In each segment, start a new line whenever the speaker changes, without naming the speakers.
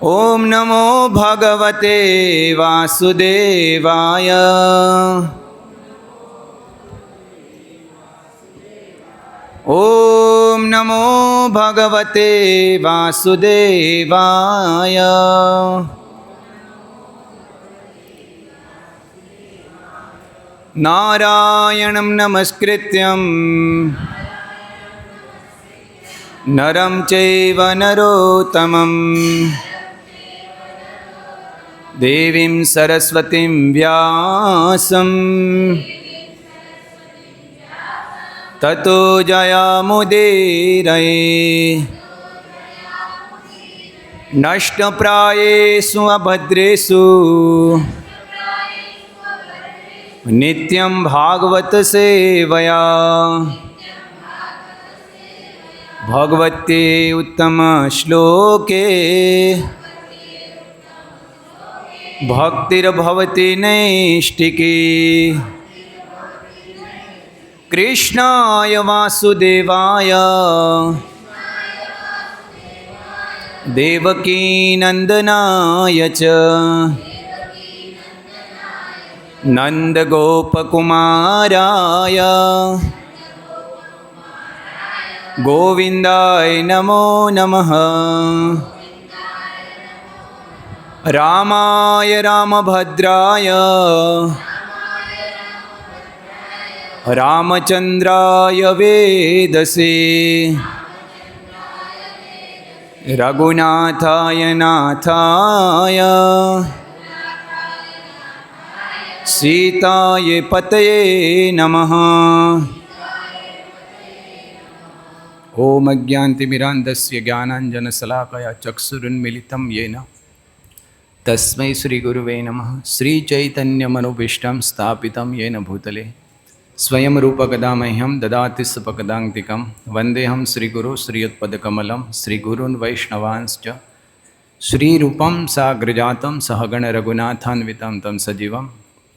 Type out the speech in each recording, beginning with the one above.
ओम नमो भगवते वासुदेवाय। ओम नमो भगवते वासुदेवाय। नारायणं नमस्कृत्यं नरं चैव नरोत्तमं देवीं सरस्वतीं व्यासं ततो जयामुदीरये। नष्टप्रायेषु अभद्रेषु नित्यं भागवत सेवया भगवते उत्तम श्लोके भक्तिर्भवति नैष्टिकी। कृष्णाय वासुदेवाय देवकी नंदनाय च नंदगोपकुमाराय गोविंदाय नमो नमः। रामाय रामभद्राय रामचंद्राय वेदसे रघुनाथाय नाथाय सीताय पतये नमः। ओम अज्ञानतिमिरान्धस्य ज्ञानाञ्जनशलाकया चक्षुरुन्मीलितं येन तस्मै श्रीगुरुवे नमः। श्रीचैतन्यमनोभीष्टं स्थापितं येन भूतले स्वयं रूपकदा मह्यं ददाति सुपकदान्तिकं। वन्देऽहं श्रीगुरो श्रीयुत्पदकमलं श्रीगुरून् वैष्णवांश्च श्रीरूपं साग्रजातं सहगण रघुनाथान्वितं तं सजीवं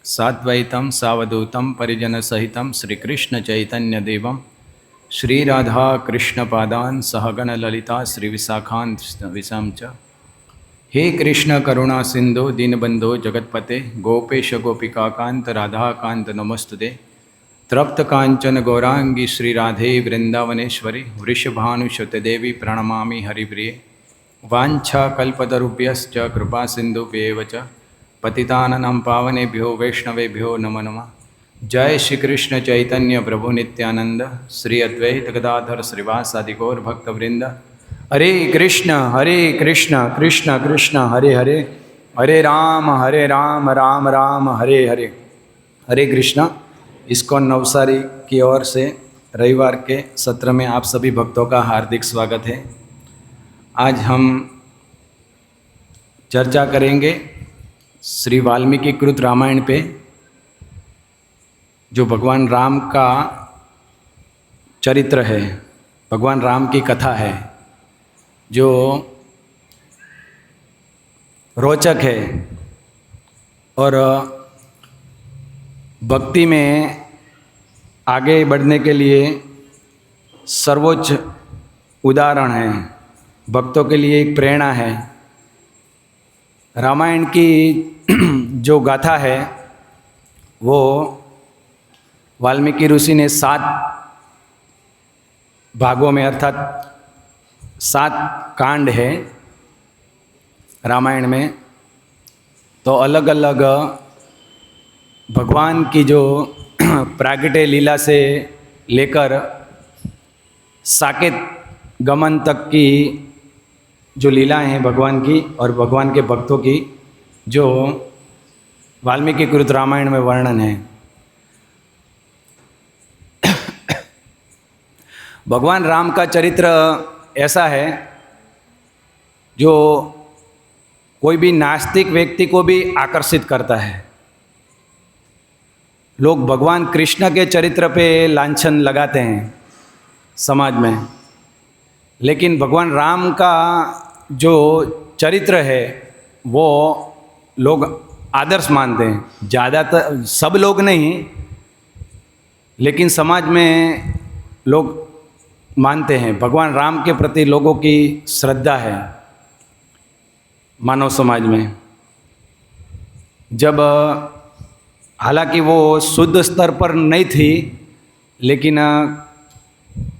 साद्वैतं सावधूतं परिजनसहितं श्रीकृष्णचैतन्यदेवं श्रीराधाकृष्णपादान् सहगण ललिता श्रीविशाखान्वितं च। हे कृष्ण करुणा सिंधु दीनबंधो जगतपते गोपेश गोपिकाकांत राधाकांत नमस्तुते। तृप्त कांचन गौरांगी श्री राधे वृंदावनेश्वरी वृषभानुसुते देवी प्रणमामि हरिप्रिये। वाञ्छा कल्पतरुभ्यश्च कृपा सिन्धुभ्येव च पतितानां पावनेभ्यो वैष्णवेभ्यो नमो नमः। जय श्री कृष्ण चैतन्य प्रभु नित्यानंद श्री अद्वैत गदाधर श्रीवासादि गौर भक्तवृंद। हरे कृष्ण कृष्ण कृष्ण हरे हरे, हरे राम राम राम हरे हरे। हरे कृष्ण। इस्कॉन नवसारी की ओर से रविवार के सत्र में आप सभी भक्तों का हार्दिक स्वागत है। आज हम चर्चा करेंगे श्री वाल्मीकि कृत रामायण पे, जो भगवान राम का चरित्र है, भगवान राम की कथा है, जो रोचक है और भक्ति में आगे बढ़ने के लिए सर्वोच्च उदाहरण है, भक्तों के लिए एक प्रेरणा है। रामायण की जो गाथा है वो वाल्मीकि ऋषि ने 7 भागों में अर्थात 7 कांड है रामायण में। तो अलग अलग भगवान की जो प्रागट्य लीला से लेकर साकेत गमन तक की जो लीलाएं हैं भगवान की और भगवान के भक्तों की, जो वाल्मीकि कृत रामायण में वर्णन है। भगवान राम का चरित्र ऐसा है जो कोई भी नास्तिक व्यक्ति को भी आकर्षित करता है। लोग भगवान कृष्ण के चरित्र पे लांछन लगाते हैं समाज में, लेकिन भगवान राम का जो चरित्र है वो लोग आदर्श मानते हैं। ज़्यादातर सब लोग नहीं, लेकिन समाज में लोग मानते हैं, भगवान राम के प्रति लोगों की श्रद्धा है मानव समाज में। जब हालांकि वो शुद्ध स्तर पर नहीं थी, लेकिन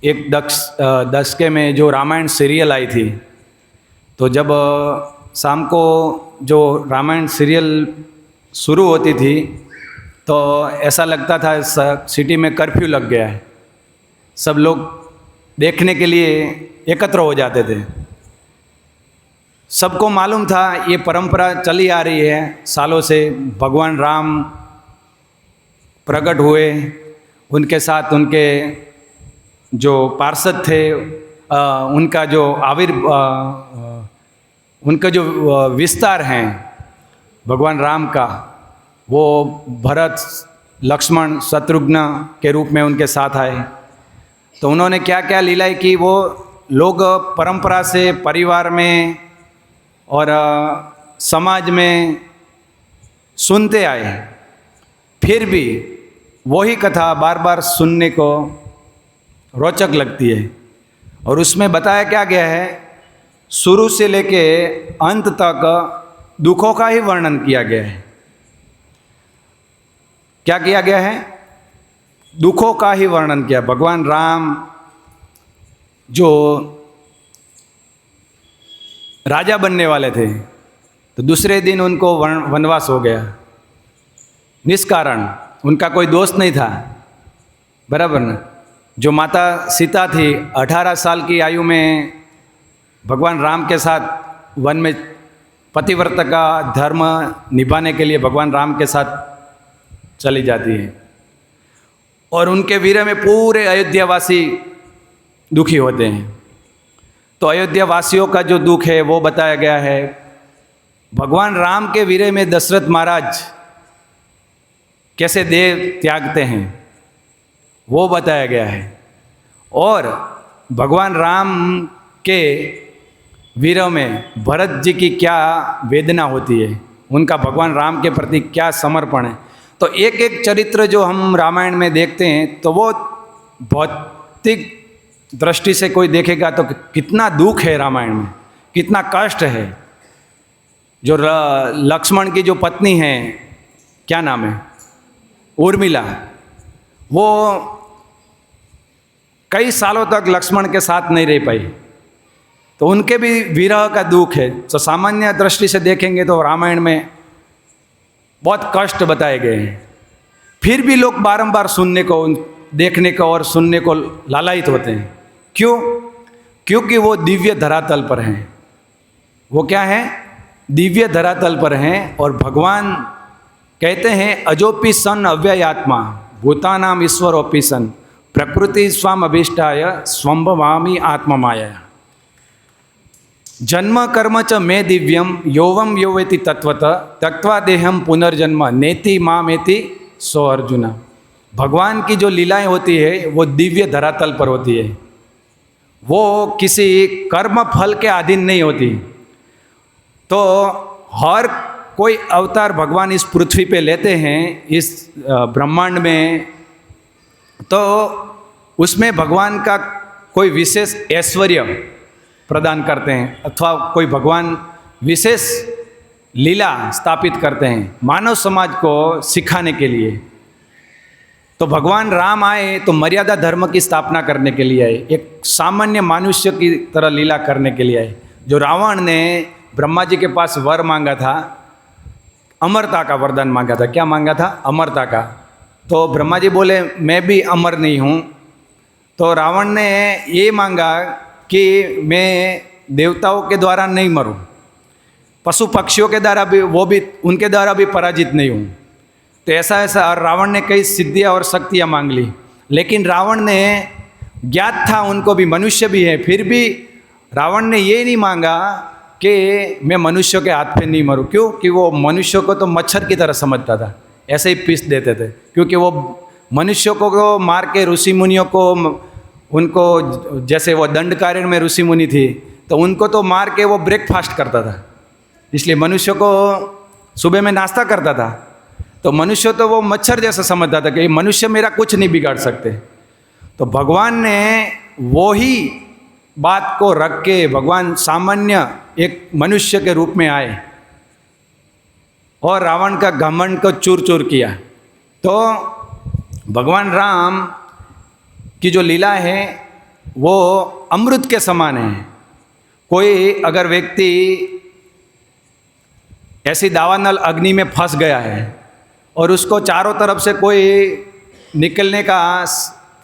एक दशके में जो रामायण सीरियल आई थी, तो जब शाम को जो रामायण सीरियल शुरू होती थी तो ऐसा लगता था सिटी में कर्फ्यू लग गया है, सब लोग देखने के लिए एकत्र हो जाते थे। सबको मालूम था ये परंपरा चली आ रही है सालों से, भगवान राम प्रकट हुए, उनके साथ उनके जो पार्षद थे, उनका जो उनका जो विस्तार हैं भगवान राम का, वो भरत, लक्ष्मण, शत्रुघ्न के रूप में उनके साथ आए। तो उन्होंने क्या क्या लीलाएं की, वो लोग परंपरा से परिवार में और समाज में सुनते आए, फिर भी वही कथा बार बार सुनने को रोचक लगती है। और उसमें बताया क्या गया है, शुरू से लेके अंत तक दुखों का ही वर्णन किया गया है। क्या किया गया है? दुखों का ही वर्णन किया। भगवान राम जो राजा बनने वाले थे, तो दूसरे दिन उनको वनवास हो गया निष्कारण, उनका कोई दोस्त नहीं था, बराबर ना। जो माता सीता थी, 18 साल की आयु में भगवान राम के साथ वन में पतिव्रता का धर्म निभाने के लिए भगवान राम के साथ चली जाती है, और उनके वीर में पूरे अयोध्यावासी दुखी होते हैं। तो अयोध्या वासियों का जो दुख है वो बताया गया है। भगवान राम के वीरे में दशरथ महाराज कैसे देह त्यागते हैं वो बताया गया है, और भगवान राम के वीरों में भरत जी की क्या वेदना होती है, उनका भगवान राम के प्रति क्या समर्पण है। तो एक एक चरित्र जो हम रामायण में देखते हैं, तो वो भौतिक दृष्टि से कोई देखेगा तो कितना दुख है रामायण में, कितना कष्ट है। जो लक्ष्मण की जो पत्नी है, क्या नाम है, उर्मिला, वो कई सालों तक लक्ष्मण के साथ नहीं रह पाई, तो उनके भी विरह का दुख है। तो सामान्य दृष्टि से देखेंगे तो रामायण में बहुत कष्ट बताए गए हैं, फिर भी लोग बारंबार सुनने को, देखने को और सुनने को लालायित होते हैं। क्यों? क्योंकि वो दिव्य धरातल पर हैं। वो क्या है? दिव्य धरातल पर हैं। और भगवान कहते हैं अजोपि सन अव्ययात्मा भूतानाम ईश्वरोपि सन प्रकृति स्वाम अभीष्टाय स्वंभवामी आत्ममाया जन्म कर्म च मे दिव्यम योवम योवेति तत्वतः त्यक्त्वा देहम पुनर्जन्म नेति मामेति सो अर्जुन। भगवान की जो लीलाएं होती है वो दिव्य धरातल पर होती है, वो किसी कर्म फल के अधीन नहीं होती। तो हर कोई अवतार भगवान इस पृथ्वी पे लेते हैं, इस ब्रह्मांड में, तो उसमें भगवान का कोई विशेष ऐश्वर्य प्रदान करते हैं, अथवा कोई भगवान विशेष लीला स्थापित करते हैं मानव समाज को सिखाने के लिए। तो भगवान राम आए तो मर्यादा धर्म की स्थापना करने के लिए आए, एक सामान्य मनुष्य की तरह लीला करने के लिए आए। जो रावण ने ब्रह्मा जी के पास वर मांगा था, अमरता का वरदान मांगा था। क्या मांगा था? अमरता का। तो ब्रह्मा जी बोले मैं भी अमर नहीं हूँ। तो रावण ने ये मांगा कि मैं देवताओं के द्वारा नहीं मरूं, पशु पक्षियों के द्वारा भी, वो भी उनके द्वारा भी पराजित नहीं हूँ। तो ऐसा रावण ने कई सिद्धियाँ और शक्तियाँ मांग ली, लेकिन रावण ने ज्ञात था उनको भी मनुष्य भी है, फिर भी रावण ने ये नहीं मांगा कि मैं मनुष्यों के हाथ पे नहीं मरूं। क्यों? कि वो मनुष्यों को तो मच्छर की तरह समझता था, ऐसे ही पीस देते थे। क्योंकि वो मनुष्यों को मार के ऋषि मुनियों को, उनको जैसे वो दंडकारण्य में ऋषि मुनि थी, तो उनको तो मार के वो ब्रेकफास्ट करता था, इसलिए मनुष्यों को सुबह में नाश्ता करता था। तो मनुष्य तो वो मच्छर जैसा समझता था कि मनुष्य मेरा कुछ नहीं बिगाड़ सकते। तो भगवान ने वो ही बात को रख के भगवान सामान्य एक मनुष्य के रूप में आए और रावण का घमंड को चूर चूर किया। तो भगवान राम की जो लीला है वो अमृत के समान है। कोई अगर व्यक्ति ऐसी दावानल अग्नि में फंस गया है और उसको चारों तरफ से कोई निकलने का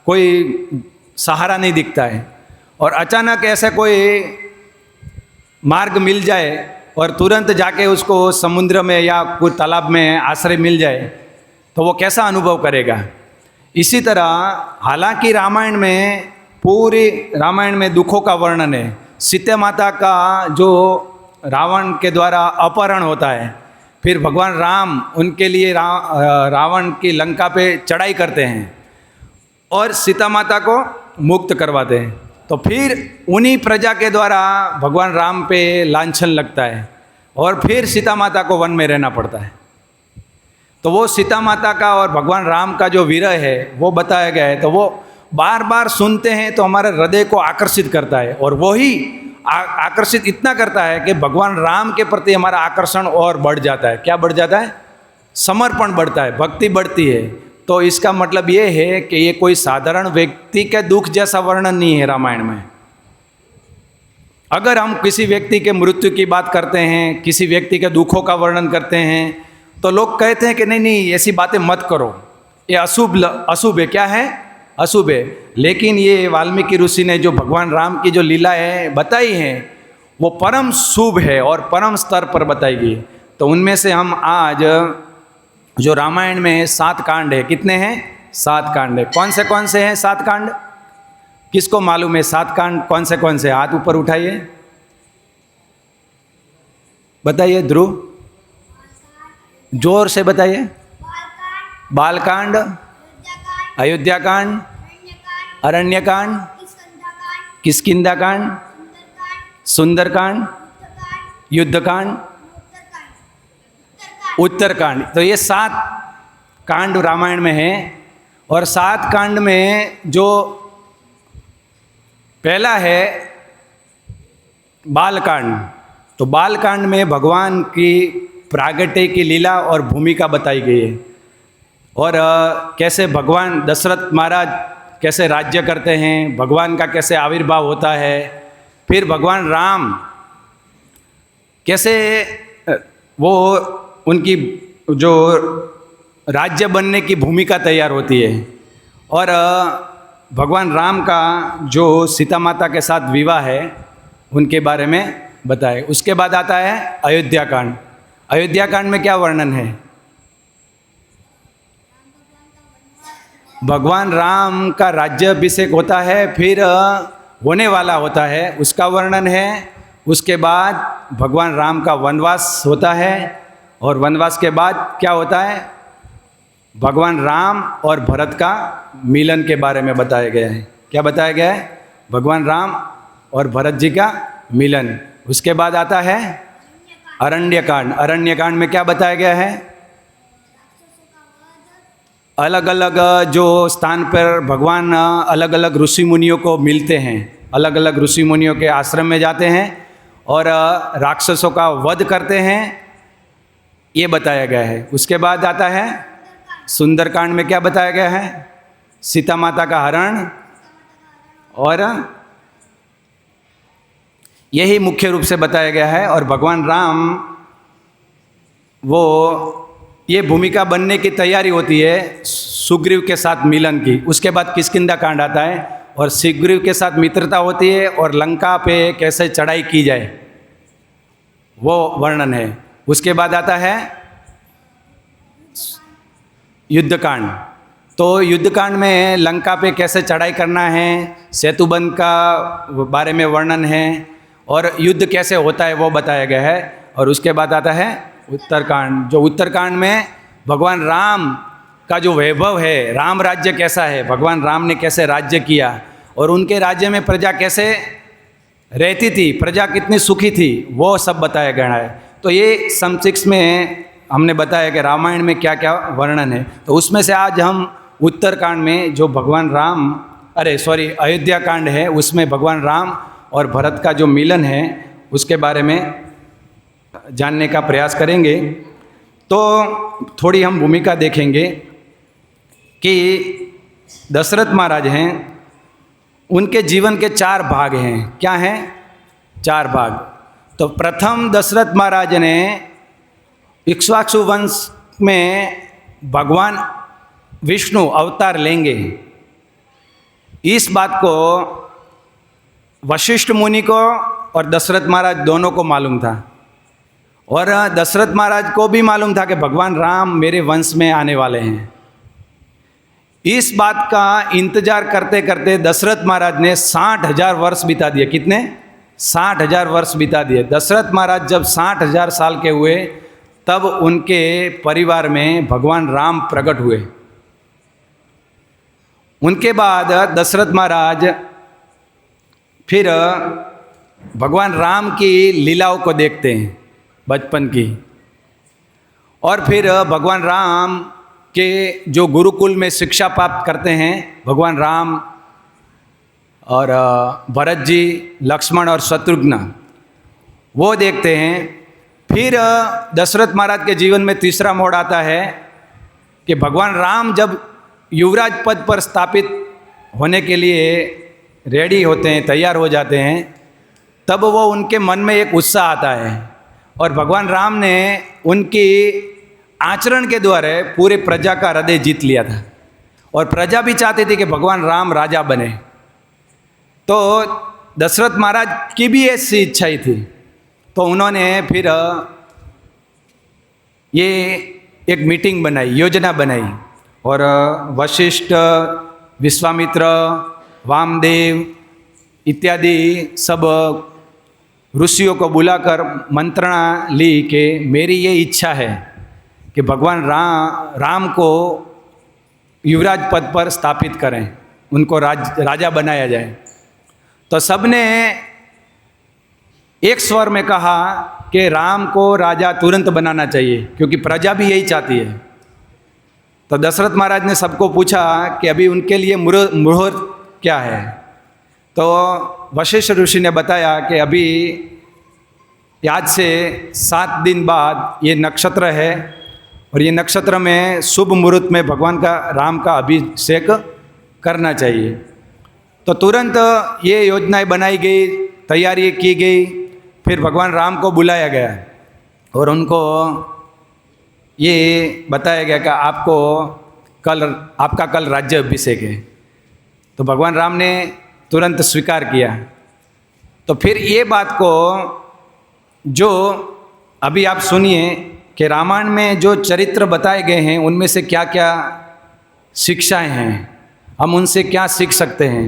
कोई सहारा नहीं दिखता है और अचानक ऐसा कोई मार्ग मिल जाए और तुरंत जाके उसको समुद्र में या कोई तालाब में आश्रय मिल जाए तो वो कैसा अनुभव करेगा। इसी तरह हालांकि रामायण में, पूरी रामायण में दुखों का वर्णन है। सीता माता का जो रावण के द्वारा अपहरण होता है, फिर भगवान राम उनके लिए रावण की लंका पे चढ़ाई करते हैं और सीता माता को मुक्त करवाते हैं। तो फिर उन्हीं प्रजा के द्वारा भगवान राम पे लांछन लगता है और फिर सीता माता को वन में रहना पड़ता है। तो वो सीता माता का और भगवान राम का जो विरह है वो बताया गया है। तो वो बार बार सुनते हैं तो हमारे हृदय को आकर्षित करता है और वही आकर्षित इतना करता है कि भगवान राम के प्रति हमारा आकर्षण और बढ़ जाता है। क्या बढ़ जाता है? समर्पण बढ़ता है, भक्ति बढ़ती है। तो इसका मतलब ये है कि ये कोई साधारण व्यक्ति के दुख जैसा वर्णन नहीं है रामायण में। अगर हम किसी व्यक्ति के मृत्यु की बात करते हैं, किसी व्यक्ति के दुखों का वर्णन करते हैं, तो लोग कहते हैं कि नहीं नहीं ऐसी बातें मत करो, ये अशुभ है। क्या है? अशुभ है। लेकिन ये वाल्मीकि ऋषि ने जो भगवान राम की जो लीला है बताई है वो परम शुभ है और परम स्तर पर बताई गई। तो उनमें से हम आज जो रामायण में 7 कांड है, कितने हैं? 7 कांड है। कौन से हैं 7 कांड? किसको मालूम है 7 कांड कौन से? हाथ ऊपर उठाइए, बताइए। ध्रुव, जोर से बताइए। बालकांड, अयोध्याकांड, अरण्यकांड, किष्किंधाकांड, सुंदरकांड, युद्धकांड, उत्तरकांड। तो ये 7 कांड रामायण में हैं। और 7 कांड में जो पहला है बालकांड, तो बालकांड में भगवान की प्रागट्य की लीला और भूमिका बताई गई है और कैसे भगवान दशरथ महाराज कैसे राज्य करते हैं, भगवान का कैसे आविर्भाव होता है, फिर भगवान राम कैसे वो उनकी जो राज्य बनने की भूमिका तैयार होती है और भगवान राम का जो सीता माता के साथ विवाह है उनके बारे में बताए। उसके बाद आता है अयोध्याकांड। अयोध्याकांड में क्या वर्णन है? भगवान राम का राज्याभिषेक होता है, फिर होने वाला होता है, उसका वर्णन है। उसके बाद भगवान राम का वनवास होता है और वनवास के बाद क्या होता है? भगवान राम और भरत का मिलन के बारे में बताया गया है। क्या बताया गया है? भगवान राम और भरत जी का मिलन। उसके बाद आता है अरण्यकांड। अरण्यकांड में क्या बताया गया है? अलग अलग जो स्थान पर भगवान अलग अलग ऋषि मुनियों को मिलते हैं, अलग अलग ऋषि मुनियों के आश्रम में जाते हैं और राक्षसों का वध करते हैं, ये बताया गया है। उसके बाद आता है सुंदरकांड में क्या बताया गया है? सीता माता का हरण और यही मुख्य रूप से बताया गया है। और भगवान राम वो ये भूमिका बनने की तैयारी होती है सुग्रीव के साथ मिलन की। उसके बाद किष्किंधा कांड आता है और सुग्रीव के साथ मित्रता होती है और लंका पे कैसे चढ़ाई की जाए वो वर्णन है। उसके बाद आता है युद्धकांड। तो युद्धकांड में लंका पे कैसे चढ़ाई करना है, सेतुबंध का बारे में वर्णन है और युद्ध कैसे होता है वो बताया गया है। और उसके बाद आता है उत्तरकांड। जो उत्तरकांड में भगवान राम का जो वैभव है, राम राज्य कैसा है, भगवान राम ने कैसे राज्य किया और उनके राज्य में प्रजा कैसे रहती थी, प्रजा कितनी सुखी थी, वो सब बताया गया है। तो ये समशिक्ष में हमने बताया कि रामायण में क्या क्या वर्णन है। तो उसमें से आज हम उत्तरकांड में जो भगवान राम अरे सॉरी, अयोध्या कांड है, उसमें भगवान राम और भरत का जो मिलन है उसके बारे में जानने का प्रयास करेंगे। तो थोड़ी हम भूमिका देखेंगे कि दशरथ महाराज हैं, उनके जीवन के 4 भाग हैं। क्या हैं? 4 भाग। तो प्रथम दशरथ महाराज ने इक्ष्वाकु वंश में भगवान विष्णु अवतार लेंगे, इस बात को वशिष्ठ मुनि को और दशरथ महाराज दोनों को मालूम था। और दशरथ महाराज को भी मालूम था कि भगवान राम मेरे वंश में आने वाले हैं। इस बात का इंतजार करते करते दशरथ महाराज ने 60,000 वर्ष बिता दिए। कितने? 60,000 वर्ष बिता दिए। दशरथ महाराज जब 60,000 साल के हुए तब उनके परिवार में भगवान राम प्रकट हुए। उनके बाद दशरथ महाराज फिर भगवान राम की लीलाओं को देखते हैं बचपन की, और फिर भगवान राम के जो गुरुकुल में शिक्षा प्राप्त करते हैं भगवान राम और भरत जी, लक्ष्मण और शत्रुघ्न, वो देखते हैं। फिर दशरथ महाराज के जीवन में तीसरा मोड़ आता है कि भगवान राम जब युवराज पद पर स्थापित होने के लिए रेडी होते हैं, तैयार हो जाते हैं, तब वो उनके मन में एक उत्साह आता है और भगवान राम ने उनकी आचरण के द्वारा पूरे प्रजा का हृदय जीत लिया था। और प्रजा भी चाहती थी कि भगवान राम राजा बने। तो दशरथ महाराज की भी ऐसी इच्छा ही थी। तो उन्होंने फिर ये एक मीटिंग बनाई, योजना बनाई, और वशिष्ठ, विश्वामित्र, वामदेव इत्यादि सब ऋषियों को बुलाकर मंत्रणा ली कि मेरी ये इच्छा है कि भगवान राम को युवराज पद पर स्थापित करें, उनको राजा बनाया जाए। तो सबने एक स्वर में कहा कि राम को राजा तुरंत बनाना चाहिए, क्योंकि प्रजा भी यही चाहती है। तो दशरथ महाराज ने सबको पूछा कि अभी उनके लिए मुहूर्त क्या है। तो वशिष्ठ ऋषि ने बताया कि अभी आज से 7 दिन बाद ये नक्षत्र है, और ये नक्षत्र में शुभ मुहूर्त में भगवान का राम का अभिषेक करना चाहिए। तो तुरंत ये योजनाएं बनाई गई, तैयारी की गई। फिर भगवान राम को बुलाया गया और उनको ये बताया गया कि आपका कल राज्य अभिषेक है। तो भगवान राम ने तुरंत स्वीकार किया। तो फिर ये बात को जो अभी आप सुनिए कि रामायण में जो चरित्र बताए गए हैं उनमें से क्या क्या शिक्षाएं हैं, हम उनसे क्या सीख सकते हैं।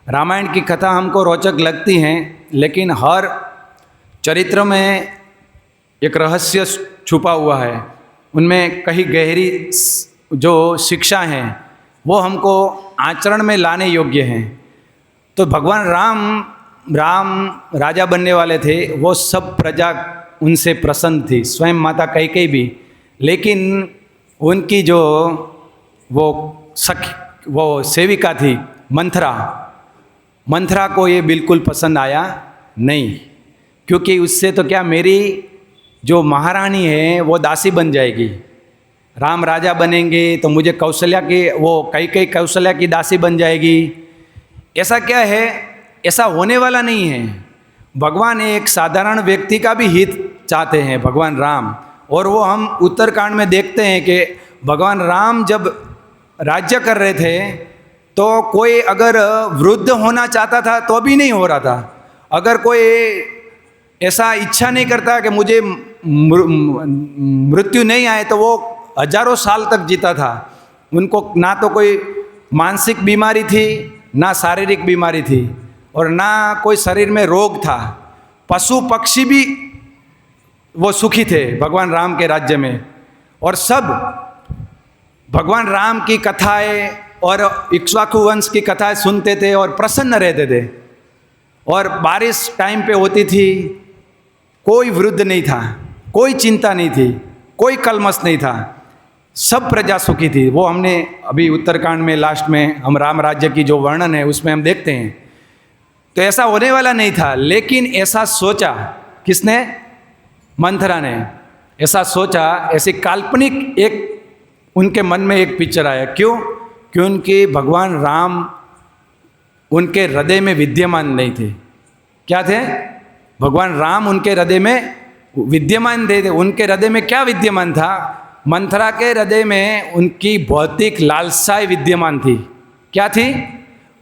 रामायण की कथा हमको रोचक लगती हैं, लेकिन हर चरित्र में एक रहस्य छुपा हुआ है। उनमें कहीं गहरी जो शिक्षा हैं वो हमको आचरण में लाने योग्य हैं। तो भगवान राम राजा बनने वाले थे, वो सब प्रजा उनसे प्रसन्न थी, स्वयं माता कैकेयी भी। लेकिन उनकी जो वो सेविका थी मंथरा को ये बिल्कुल पसंद आया नहीं, क्योंकि उससे तो क्या, मेरी जो महारानी है वो दासी बन जाएगी। राम राजा बनेंगे तो मुझे कैकेयी कौशल्या की दासी बन जाएगी। ऐसा क्या है, ऐसा होने वाला नहीं है। भगवान एक साधारण व्यक्ति का भी हित चाहते हैं, भगवान राम। और वो हम उत्तरकांड में देखते हैं कि भगवान राम जब राज्य कर रहे थे तो कोई अगर वृद्ध होना चाहता था तो भी नहीं हो रहा था। अगर कोई ऐसा इच्छा नहीं करता कि मुझे मृत्यु नहीं आए तो वो हजारों साल तक जीता था। उनको ना तो कोई मानसिक बीमारी थी, ना शारीरिक बीमारी थी, और ना कोई शरीर में रोग था। पशु पक्षी भी वो सुखी थे भगवान राम के राज्य में। और सब भगवान राम की कथाएं और इक्ष्वाकु वंश की कथाएं सुनते थे और प्रसन्न रहते थे। और बारिश टाइम पे होती थी, कोई वृद्ध नहीं था, कोई चिंता नहीं थी, कोई कलमश नहीं था। सब प्रजा सुखी थी। वो हमने अभी उत्तरकांड में लास्ट में हम राम राज्य की जो वर्णन है उसमें हम देखते हैं। तो ऐसा होने वाला नहीं था, लेकिन ऐसा सोचा किसने? मंथरा ने ऐसा सोचा। ऐसी काल्पनिक एक उनके मन में एक पिक्चर आया। क्यों? क्योंकि भगवान राम उनके हृदय में विद्यमान नहीं थे। क्या थे? भगवान राम उनके हृदय में विद्यमान थे। उनके हृदय में क्या विद्यमान था? मंथरा के हृदय में उनकी भौतिक लालसाएं विद्यमान थी। क्या थी?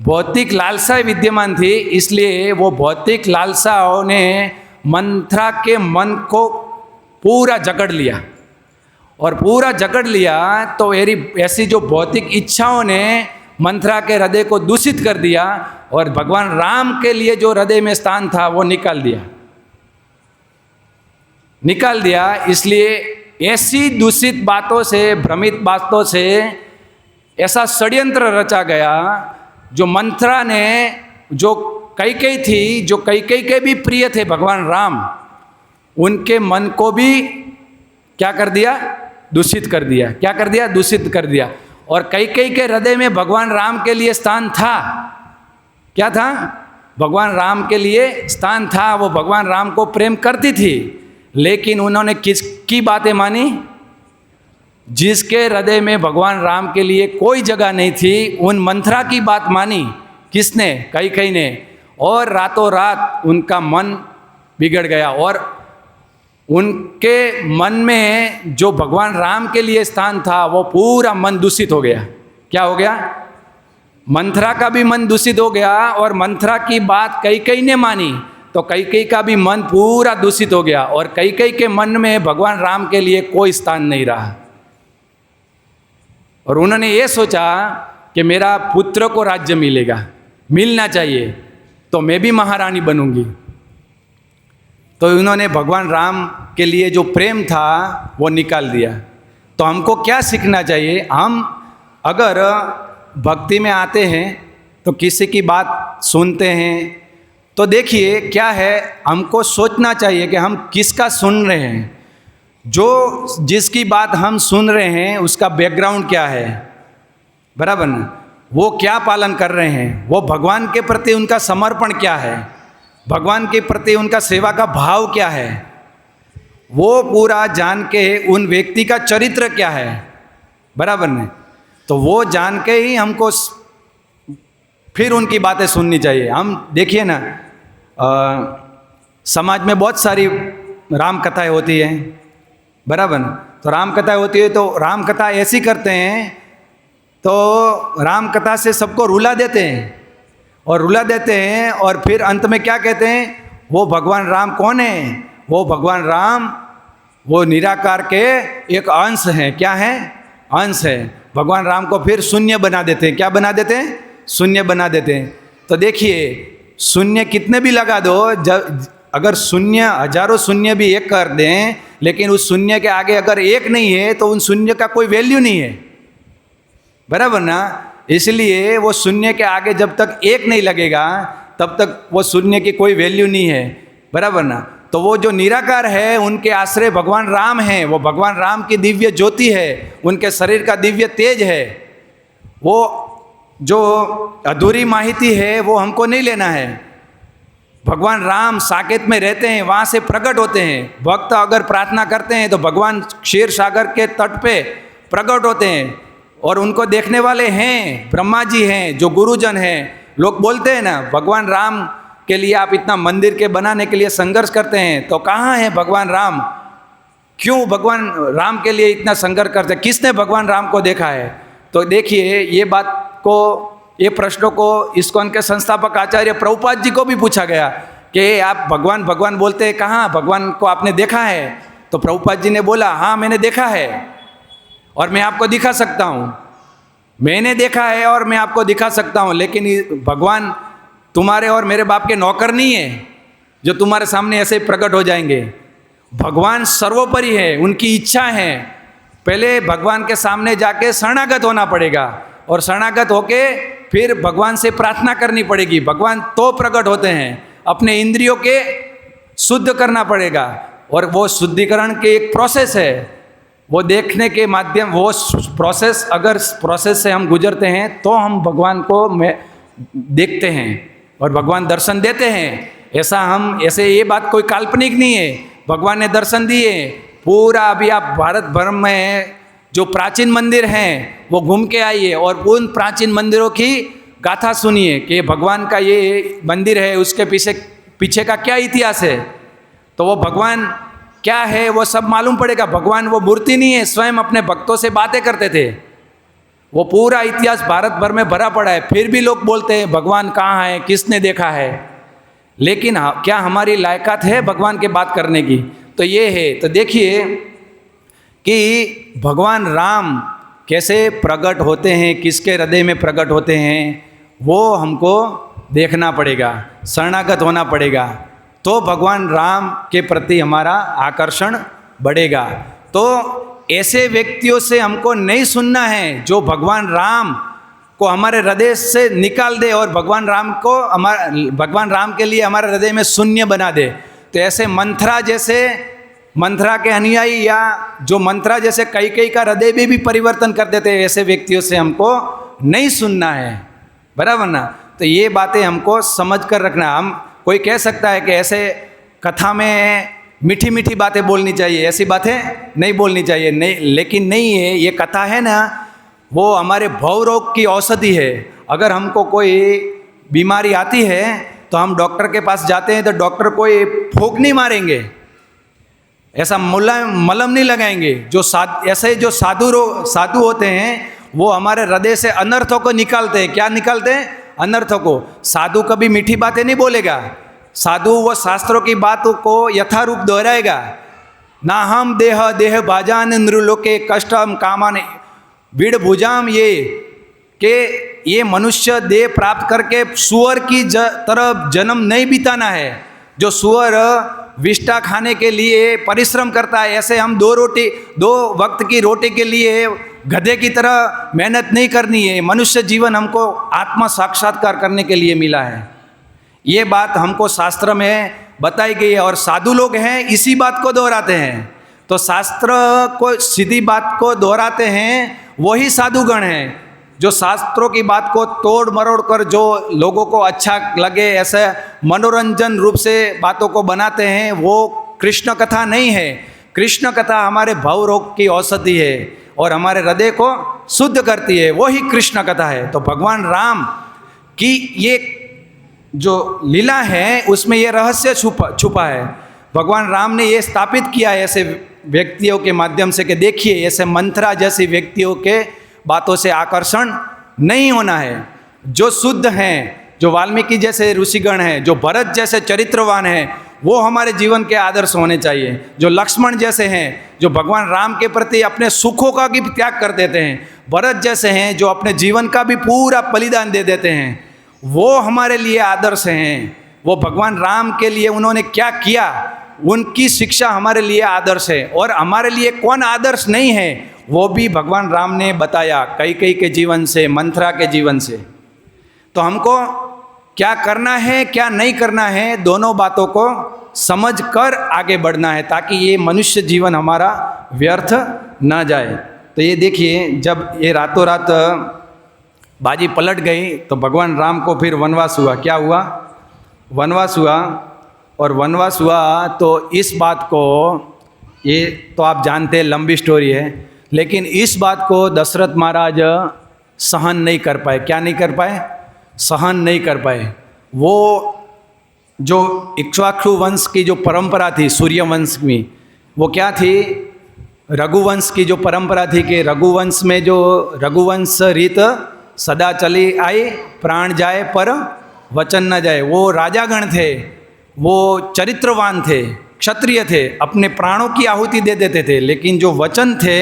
भौतिक लालसाएं विद्यमान थी। इसलिए वो भौतिक लालसाओं ने मंथरा के मन को पूरा जकड़ लिया, और पूरा जकड़ लिया तो ऐसी जो भौतिक इच्छाओं ने मंथरा के हृदय को दूषित कर दिया, और भगवान राम के लिए जो हृदय में स्थान था वो निकाल दिया। इसलिए ऐसी दूषित बातों से, भ्रमित बातों से ऐसा षड्यंत्र रचा गया, जो मंथरा ने, जो कैकेयी थी, जो कैकेयी के भी प्रिय थे भगवान राम, उनके मन को भी क्या कर दिया? दूषित कर दिया। क्या कर दिया? दूषित कर दिया। और कैकेयी के हृदय में भगवान राम के लिए स्थान था। क्या था? भगवान राम के लिए स्थान था। वो भगवान राम को प्रेम करती थी, लेकिन उन्होंने किसकी बातें मानी? जिसके हृदय में भगवान राम के लिए कोई जगह नहीं थी, उन मंथरा की बात मानी। किसने? कैकेयी ने। और रातों रात उनका मन बिगड़ गया, और उनके मन में जो भगवान राम के लिए स्थान था वो पूरा मन दूषित हो गया। क्या हो गया? मंथरा का भी मन दूषित हो गया, और मंथरा की बात कैकेयी ने मानी तो कैकेयी का भी मन पूरा दूषित हो गया, और कैकेयी के मन में भगवान राम के लिए कोई स्थान नहीं रहा। और उन्होंने ये सोचा कि मेरा पुत्र को राज्य मिलना चाहिए, तो मैं भी महारानी बनूंगी। तो उन्होंने भगवान राम के लिए जो प्रेम था वो निकाल दिया। तो हमको क्या सीखना चाहिए? हम अगर भक्ति में आते हैं तो किसी की बात सुनते हैं, तो देखिए क्या है, हमको सोचना चाहिए कि हम किसका सुन रहे हैं। जो जिसकी बात हम सुन रहे हैं उसका बैकग्राउंड क्या है, बराबर ना? वो क्या पालन कर रहे हैं, वो भगवान के प्रति उनका समर्पण क्या है, भगवान के प्रति उनका सेवा का भाव क्या है, वो पूरा जान के उन व्यक्ति का चरित्र क्या है, बराबर नहीं? तो वो जान के ही हमको फिर उनकी बातें सुननी चाहिए। हम देखिए ना, समाज में बहुत सारी राम कथाएं होती हैं, बराबर ना? तो राम कथाएं होती है, तो राम कथा ऐसी करते हैं, तो राम कथा से सबको रुला देते हैं, और फिर अंत में क्या कहते हैं? वो भगवान राम कौन है? वो भगवान राम वो निराकार के एक अंश हैं। क्या है? अंश है। भगवान राम को फिर शून्य बना देते हैं। क्या बना देते हैं? शून्य बना देते हैं। तो देखिए, शून्य कितने भी लगा दो, अगर शून्य, हजारों शून्य भी एक कर दें, लेकिन उस शून्य के आगे अगर एक नहीं है तो उन शून्य का कोई वैल्यू नहीं है, बराबर ना? इसलिए वो शून्य के आगे जब तक एक नहीं लगेगा तब तक वो शून्य की कोई वैल्यू नहीं है, बराबर ना? तो वो जो निराकार है, उनके आश्रय भगवान राम हैं। वो भगवान राम की दिव्य ज्योति है, उनके शरीर का दिव्य तेज है। वो जो अधूरी माहिती है वो हमको नहीं लेना है। भगवान राम साकेत में रहते हैं, वहाँ से प्रकट होते हैं। भक्त अगर प्रार्थना करते हैं तो भगवान क्षीर सागर के तट पे प्रकट होते हैं, और उनको देखने वाले हैं, ब्रह्मा जी हैं, जो गुरुजन हैं। लोग बोलते हैं ना, भगवान राम के लिए आप इतना मंदिर के बनाने के लिए संघर्ष करते हैं, तो कहाँ है भगवान राम? क्यों भगवान राम के लिए इतना संघर्ष करते हैं? किसने भगवान राम को देखा है? तो देखिए, ये बात को, ये प्रश्नों को इस्कॉन के संस्थापक आचार्य प्रभुपाद जी को भी पूछा गया कि आप भगवान भगवान बोलते हैं, कहाँ भगवान को आपने देखा है? तो प्रभुपाद जी ने बोला, हाँ मैंने देखा है, और मैं आपको दिखा सकता हूँ। मैंने देखा है और मैं आपको दिखा सकता हूँ, लेकिन भगवान तुम्हारे और मेरे बाप के नौकर नहीं है जो तुम्हारे सामने ऐसे प्रकट हो जाएंगे। भगवान सर्वोपरि है, उनकी इच्छा है। पहले भगवान के सामने जाके शरणागत होना पड़ेगा, और शरणागत होके फिर भगवान से प्रार्थना करनी पड़ेगी। भगवान तो प्रकट होते हैं। अपने इंद्रियों के शुद्ध करना पड़ेगा, और वो शुद्धिकरण के एक प्रोसेस है। वो देखने के माध्यम, वो प्रोसेस, अगर प्रोसेस से हम गुजरते हैं तो हम भगवान को देखते हैं और भगवान दर्शन देते हैं। ऐसे ये बात कोई काल्पनिक नहीं है, भगवान ने दर्शन दिए पूरा। अभी आप भारत भर में जो प्राचीन मंदिर हैं वो घूम के आइए और उन प्राचीन मंदिरों की गाथा सुनिए कि भगवान का ये मंदिर है, उसके पीछे का क्या इतिहास है, तो वो भगवान क्या है वो सब मालूम पड़ेगा। भगवान वो मूर्ति नहीं है, स्वयं अपने भक्तों से बातें करते थे। वो पूरा इतिहास भारत भर में भरा पड़ा है। फिर भी लोग बोलते हैं भगवान कहाँ है, किसने देखा है, लेकिन क्या हमारी लायकात है भगवान के बात करने की? तो ये है। तो देखिए कि भगवान राम कैसे प्रकट होते हैं, किसके हृदय में प्रकट होते हैं, वो हमको देखना पड़ेगा, शरणागत होना पड़ेगा, तो भगवान राम के प्रति हमारा आकर्षण बढ़ेगा। तो ऐसे व्यक्तियों से हमको नहीं सुनना है जो भगवान राम को हमारे हृदय से निकाल दे और भगवान राम के लिए हमारे हृदय में शून्य बना दे। तो ऐसे मंथरा के अनुयायी या जो मंथरा जैसे कई का हृदय में भी परिवर्तन कर देते हैं, ऐसे व्यक्तियों से हमको नहीं सुनना है, बराबर ना? तो ये बातें हमको समझ कर रखना। हम कोई कह सकता है कि ऐसे कथा में मीठी मीठी बातें बोलनी चाहिए, ऐसी बातें नहीं बोलनी चाहिए, नहीं, लेकिन नहीं है। ये कथा है ना, वो हमारे भव रोग की औषधि है। अगर हमको कोई बीमारी आती है तो हम डॉक्टर के पास जाते हैं तो डॉक्टर कोई फूंक नहीं मारेंगे, ऐसा मलम नहीं लगाएंगे। ऐसे जो साधु होते हैं वो हमारे हृदय से अनर्थों को निकालते हैं। क्या निकालते हैं? अनर्थों को। साधु कभी मीठी बातें नहीं बोलेगा, साधु वो शास्त्रों की बातों को यथारूप दोहराएगा। ना हम देह भाजान नृलोके कष्टम कामान बीड़ भुजाम, ये मनुष्य देह प्राप्त करके सुअर की तरफ जन्म नहीं बिताना है। जो सुअर विष्टा खाने के लिए परिश्रम करता है, ऐसे हम दो वक्त की रोटी के लिए गधे की तरह मेहनत नहीं करनी है। मनुष्य जीवन हमको आत्मा साक्षात्कार करने के लिए मिला है। ये बात हमको शास्त्र में बताई गई है और साधु लोग हैं इसी बात को दोहराते हैं। तो शास्त्र को सीधी बात को दोहराते हैं वही साधुगण हैं। जो शास्त्रों की बात को तोड़ मरोड़ कर जो लोगों को अच्छा लगे ऐसे मनोरंजन रूप से बातों को बनाते हैं, वो कृष्ण कथा नहीं है। कृष्ण कथा हमारे भाव रोग की औषधि है और हमारे हृदय को शुद्ध करती है, वही कृष्ण कथा है। तो भगवान राम की ये जो लीला है उसमें ये रहस्य छुपा है। भगवान राम ने ये स्थापित किया है ऐसे व्यक्तियों के माध्यम से कि देखिए ऐसे मंथरा जैसी व्यक्तियों के बातों से आकर्षण नहीं होना है। जो शुद्ध हैं, जो वाल्मीकि जैसे ऋषिगण हैं, जो भरत जैसे चरित्रवान हैं, वो हमारे जीवन के आदर्श होने चाहिए। जो लक्ष्मण जैसे हैं, जो भगवान राम के प्रति अपने सुखों का भी त्याग कर देते हैं, भरत जैसे हैं जो अपने जीवन का भी पूरा बलिदान दे देते हैं, वो हमारे लिए आदर्श हैं। वो भगवान राम के लिए उन्होंने क्या किया, उनकी शिक्षा हमारे लिए आदर्श है। और हमारे लिए कौन आदर्श नहीं है वो भी भगवान राम ने बताया कई के जीवन से, मंथरा के जीवन से। तो हमको क्या करना है क्या नहीं करना है, दोनों बातों को समझ कर आगे बढ़ना है ताकि ये मनुष्य जीवन हमारा व्यर्थ ना जाए। तो ये देखिए जब ये रातों रात बाजी पलट गई तो भगवान राम को फिर वनवास हुआ। क्या हुआ? वनवास हुआ। और वनवास हुआ तो इस बात को, ये तो आप जानते हैं, लंबी स्टोरी है, लेकिन इस बात को दशरथ महाराज सहन नहीं कर पाए। क्या नहीं कर पाए? सहन नहीं कर पाए। वो जो इक्ष्वाकु वंश की जो परंपरा थी, सूर्य वंश में, वो क्या थी? रघुवंश की जो परंपरा थी कि रघुवंश में जो रघुवंश रीत सदा चली आई, प्राण जाए पर वचन न जाए। वो राजागण थे, वो चरित्रवान थे, क्षत्रिय थे, अपने प्राणों की आहुति दे देते थे, लेकिन जो वचन थे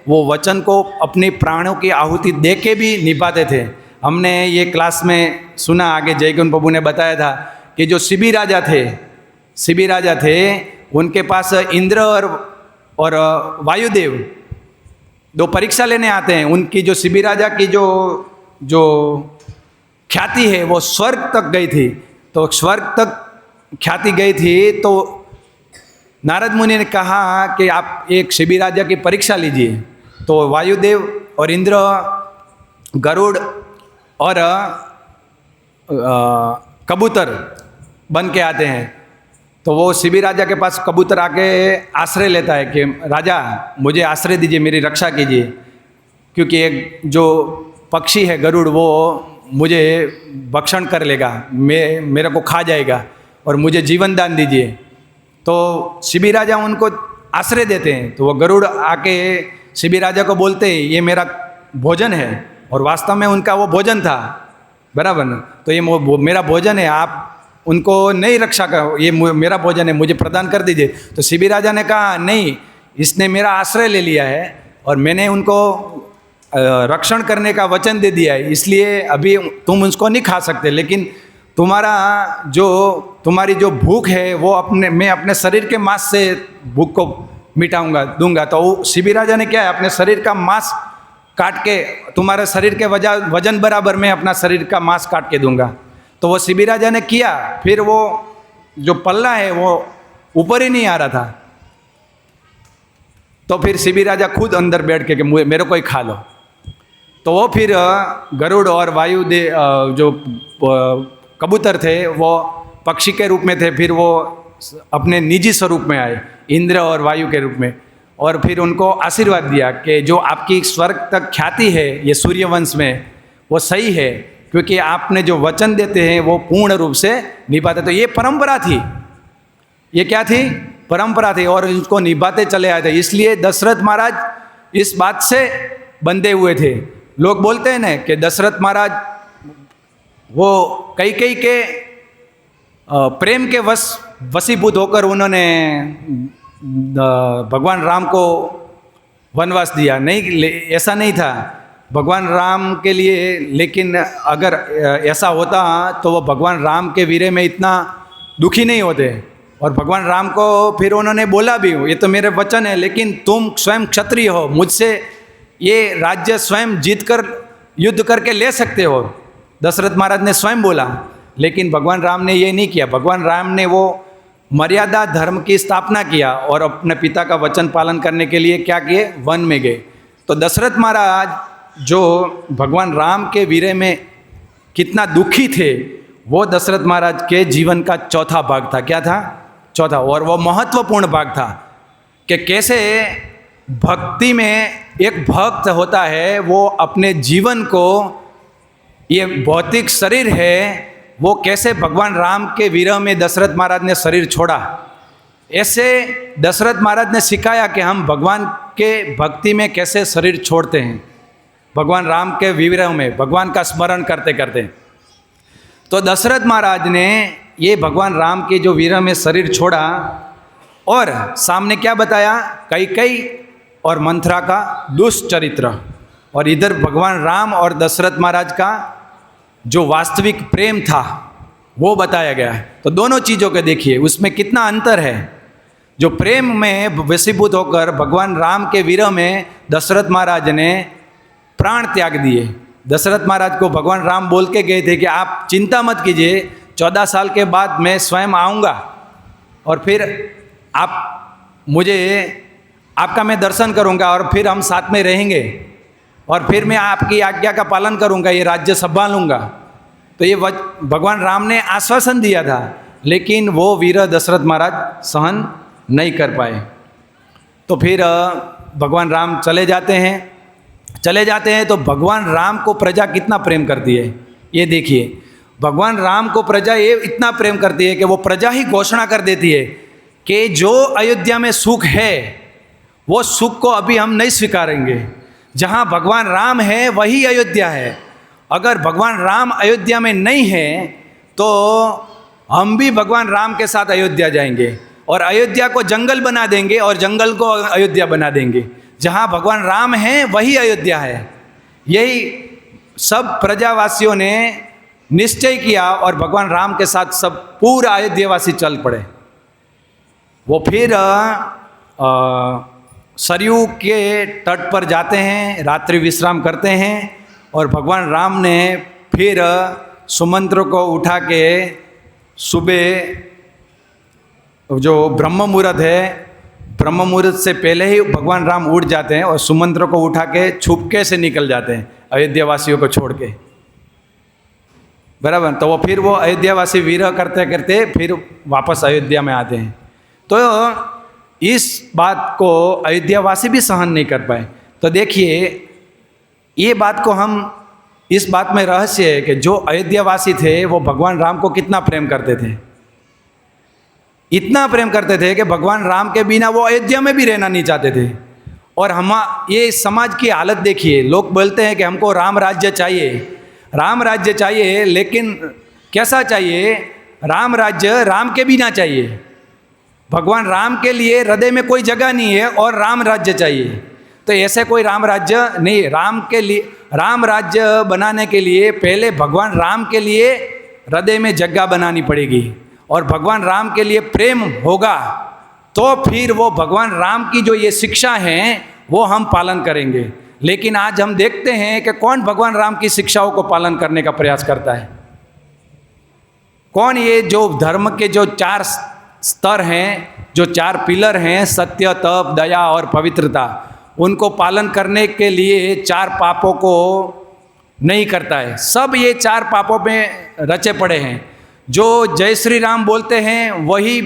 वो वचन को अपने प्राणों की आहुति दे के भी निभाते थे। हमने ये क्लास में सुना, आगे जयगुण प्रभु ने बताया था कि जो शिबी राजा थे उनके पास इंद्र और वायुदेव दो परीक्षा लेने आते हैं। उनकी जो शिबी राजा की जो ख्याति है वो स्वर्ग तक गई थी। तो स्वर्ग तक ख्याति गई थी तो नारद मुनि ने कहा कि आप एक शिबी राजा की परीक्षा लीजिए। तो वायुदेव और इंद्र, गरुड़ और कबूतर बन के आते हैं। तो वो शिबी राजा के पास कबूतर आके आश्रय लेता है कि राजा मुझे आश्रय दीजिए, मेरी रक्षा कीजिए, क्योंकि एक जो पक्षी है गरुड़ वो मुझे भक्षण कर लेगा, मेरे को खा जाएगा, और मुझे जीवन दान दीजिए। तो शिबी राजा उनको आश्रय देते हैं। तो वो गरुड़ आके शिबी राजा को बोलते हैं ये मेरा भोजन है, और वास्तव में उनका वो भोजन था, बराबर ना। तो ये मेरा भोजन है, आप उनको नहीं रक्षा करो, ये मेरा भोजन है, मुझे प्रदान कर दीजिए। तो शिबी राजा ने कहा नहीं, इसने मेरा आश्रय ले लिया है और मैंने उनको रक्षण करने का वचन दे दिया है, इसलिए अभी तुम उसको नहीं खा सकते, लेकिन तुम्हारी जो भूख है वो मैं अपने शरीर के मांस से भूख को मिटाऊंगा दूंगा। तो शिबी राजा ने क्या है, अपने शरीर का मांस काट के तुम्हारे शरीर के वजन बराबर मैं अपना शरीर का मांस काट के दूंगा। तो वो शिबी राजा ने किया, फिर वो जो पल्ला है वो ऊपर ही नहीं आ रहा था। तो फिर शिबी राजा खुद अंदर बैठ के मेरे को ही खा लो। तो वो फिर गरुड़ और वायुदेव जो कबूतर थे वो पक्षी के रूप में थे, फिर वो अपने निजी स्वरूप में आए इंद्र और वायु के रूप में, और फिर उनको आशीर्वाद दिया कि जो आपकी स्वर्ग तक ख्याति है ये सूर्यवंश में वो सही है, क्योंकि आपने जो वचन देते हैं वो पूर्ण रूप से निभाते। तो ये परंपरा थी, ये क्या थी, परंपरा थी, और इसको निभाते चले आए थे। इसलिए दशरथ महाराज इस बात से बंधे हुए थे। लोग बोलते हैं ना कि दशरथ महाराज वो कई के प्रेम के वशीभूत होकर उन्होंने भगवान राम को वनवास दिया। नहीं, ऐसा नहीं था भगवान राम के लिए, लेकिन अगर ऐसा होता तो वो भगवान राम के वीरे में इतना दुखी नहीं होते। और भगवान राम को फिर उन्होंने बोला भी, ये तो मेरे वचन है, लेकिन तुम स्वयं क्षत्रिय हो, मुझसे ये राज्य स्वयं जीत कर युद्ध करके ले सकते हो, दशरथ महाराज ने स्वयं बोला। लेकिन भगवान राम ने ये नहीं किया। भगवान राम ने वो मर्यादा धर्म की स्थापना किया और अपने पिता का वचन पालन करने के लिए क्या किए, वन में गए। तो दशरथ महाराज जो भगवान राम के वीरे में कितना दुखी थे, वो दशरथ महाराज के जीवन का चौथा भाग था। क्या था, चौथा, और वो महत्वपूर्ण भाग था कि कैसे भक्ति में एक भक्त होता है, वो अपने जीवन को, ये भौतिक शरीर है, वो कैसे भगवान राम के विरह में दशरथ महाराज ने शरीर छोड़ा। ऐसे दशरथ महाराज ने सिखाया कि हम भगवान के भक्ति में कैसे शरीर छोड़ते हैं, भगवान राम के विरह में भगवान का स्मरण करते करते। तो दशरथ महाराज ने ये भगवान राम के जो विरह में शरीर छोड़ा, और सामने क्या बताया, कैकेयी और मंथरा का दुष्चरित्र, और इधर भगवान राम और दशरथ महाराज का जो वास्तविक प्रेम था वो बताया गया है। तो दोनों चीज़ों को देखिए, उसमें कितना अंतर है। जो प्रेम में वशीभूत होकर भगवान राम के विरह में दशरथ महाराज ने प्राण त्याग दिए। दशरथ महाराज को भगवान राम बोल के गए थे कि आप चिंता मत कीजिए, 14 साल के बाद मैं स्वयं आऊँगा और फिर आप मुझे, आपका मैं दर्शन करूँगा और फिर हम साथ में रहेंगे, और फिर मैं आपकी आज्ञा का पालन करूँगा, ये राज्य संभालूंगा। तो ये भगवान राम ने आश्वासन दिया था, लेकिन वो वीर दशरथ महाराज सहन नहीं कर पाए। तो फिर भगवान राम चले जाते हैं। तो भगवान राम को प्रजा कितना प्रेम करती है, ये देखिए। भगवान राम को प्रजा ये इतना प्रेम करती है कि वो प्रजा ही घोषणा कर देती है कि जो अयोध्या में सुख है वो सुख को अभी हम नहीं स्वीकारेंगे। जहाँ भगवान राम है वही अयोध्या है। अगर भगवान राम अयोध्या में नहीं है तो हम भी भगवान राम के साथ अयोध्या जाएंगे, और अयोध्या को जंगल बना देंगे और जंगल को अयोध्या बना देंगे। जहाँ भगवान राम है वही अयोध्या है। यही सब प्रजावासियों ने निश्चय किया, और भगवान राम के साथ सब पूरा अयोध्यावासी चल पड़े। वो फिर सरयू के तट पर जाते हैं, रात्रि विश्राम करते हैं, और भगवान राम ने फिर सुमंत्र को उठा के सुबह जो ब्रह्म मुहूर्त है, ब्रह्म मुहूर्त से पहले ही भगवान राम उठ जाते हैं और सुमंत्र को उठा के छुपके से निकल जाते हैं अयोध्या वासियों को छोड़ के, बराबर। तो फिर वो अयोध्या वासी विरह करते करते फिर वापस अयोध्या में आते हैं। तो इस बात को अयोध्या वासी भी सहन नहीं कर पाए। तो देखिए, ये बात को हम, इस बात में रहस्य है कि जो अयोध्या वासी थे वो भगवान राम को कितना प्रेम करते थे, इतना प्रेम करते थे कि भगवान राम के बिना वो अयोध्या में भी रहना नहीं चाहते थे। और हम, ये समाज की हालत देखिए, लोग बोलते हैं कि हमको राम राज्य चाहिए, राम राज्य चाहिए, लेकिन कैसा चाहिए? राम राज्य राम के बिना चाहिए। भगवान राम के लिए हृदय में कोई जगह नहीं है और राम राज्य चाहिए। तो ऐसे कोई राम राज्य नहीं। राम के लिए, राम राज्य बनाने के लिए पहले भगवान राम के लिए हृदय में जगह बनानी पड़ेगी और भगवान राम के लिए प्रेम होगा तो फिर वो भगवान राम की जो ये शिक्षा है वो हम पालन करेंगे। लेकिन आज हम देखते हैं कि कौन भगवान राम की शिक्षाओं को पालन करने का प्रयास करता है? कौन? ये जो धर्म के जो 4 स्तर हैं, जो 4 पिलर हैं, सत्य, तप, दया और पवित्रता, उनको पालन करने के लिए 4 पापों को नहीं करता है। सब ये 4 पापों में रचे पड़े हैं। जो जय श्री राम बोलते हैं वही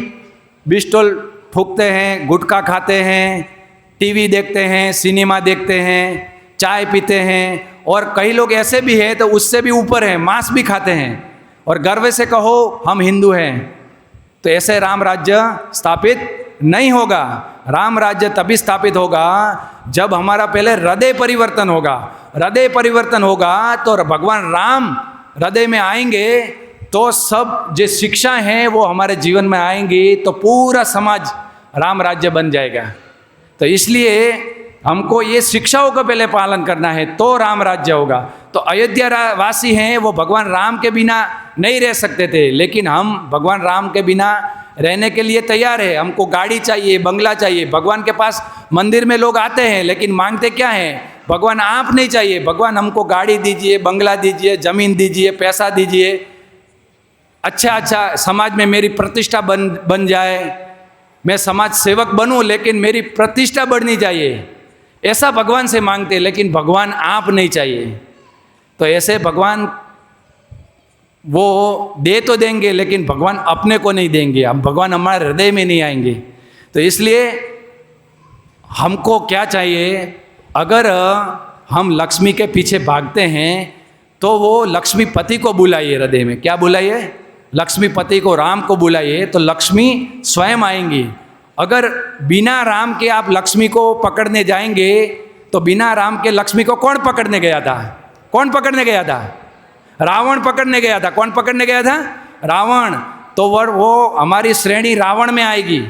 पिस्टल फूंकते हैं, गुटखा खाते हैं, टीवी देखते हैं, सिनेमा देखते हैं, चाय पीते हैं, और कई लोग ऐसे भी हैं तो उससे भी ऊपर हैं, मांस भी खाते हैं और गर्व से कहो हम हिंदू हैं। तो ऐसे राम राज्य स्थापित नहीं होगा। राम राज्य तभी स्थापित होगा जब हमारा पहले हृदय परिवर्तन होगा। हृदय परिवर्तन होगा तो भगवान राम हृदय में आएंगे तो सब जो शिक्षा हैं वो हमारे जीवन में आएंगी तो पूरा समाज राम राज्य बन जाएगा। तो इसलिए हमको ये शिक्षाओं का पहले पालन करना है तो राम राज्य होगा। तो अयोध्या वासी हैं वो भगवान राम के बिना नहीं रह सकते थे, लेकिन हम भगवान राम के बिना रहने के लिए तैयार है। हमको गाड़ी चाहिए, बंगला चाहिए। भगवान के पास मंदिर में लोग आते हैं लेकिन मांगते क्या है? भगवान आप नहीं चाहिए, भगवान हमको गाड़ी दीजिए, बंगला दीजिए, जमीन दीजिए, पैसा दीजिए, अच्छा समाज में मेरी प्रतिष्ठा बन जाए, मैं समाज सेवक बनूं लेकिन मेरी प्रतिष्ठा बढ़नी चाहिए, ऐसा भगवान से मांगते। लेकिन भगवान आप नहीं चाहिए। तो ऐसे भगवान वो दे तो देंगे लेकिन भगवान अपने को नहीं देंगे, अब भगवान हमारे हृदय में नहीं आएंगे। तो इसलिए हमको क्या चाहिए? अगर हम लक्ष्मी के पीछे भागते हैं तो वो लक्ष्मीपति को बुलाइए हृदय में। क्या बुलाइए? लक्ष्मीपति को, राम को बुलाइए तो लक्ष्मी स्वयं आएंगी। अगर बिना राम के आप लक्ष्मी को पकड़ने जाएंगे तो बिना राम के लक्ष्मी को कौन पकड़ने गया था? कौन पकड़ने गया था? रावण पकड़ने गया था। कौन पकड़ने गया था? रावण। तो वो हमारी श्रेणी रावण में आएगी।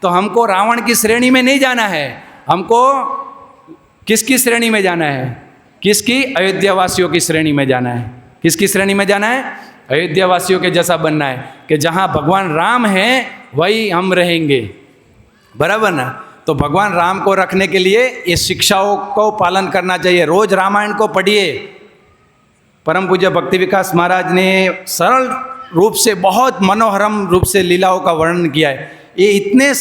तो हमको रावण की श्रेणी में नहीं जाना है, हमको किसकी श्रेणी में जाना है? किसकी? अयोध्या वासियों की श्रेणी में जाना है। किसकी श्रेणी में जाना है? अयोध्या वासियों के जैसा बनना है कि जहाँ भगवान राम हैं वही हम रहेंगे, बराबर ना? तो भगवान राम को रखने के लिए ये शिक्षाओं को पालन करना चाहिए। रोज रामायण को पढ़िए। परम पूज्य भक्ति विकास महाराज ने सरल रूप से, बहुत मनोहरम रूप से लीलाओं का वर्णन किया है। ये इतने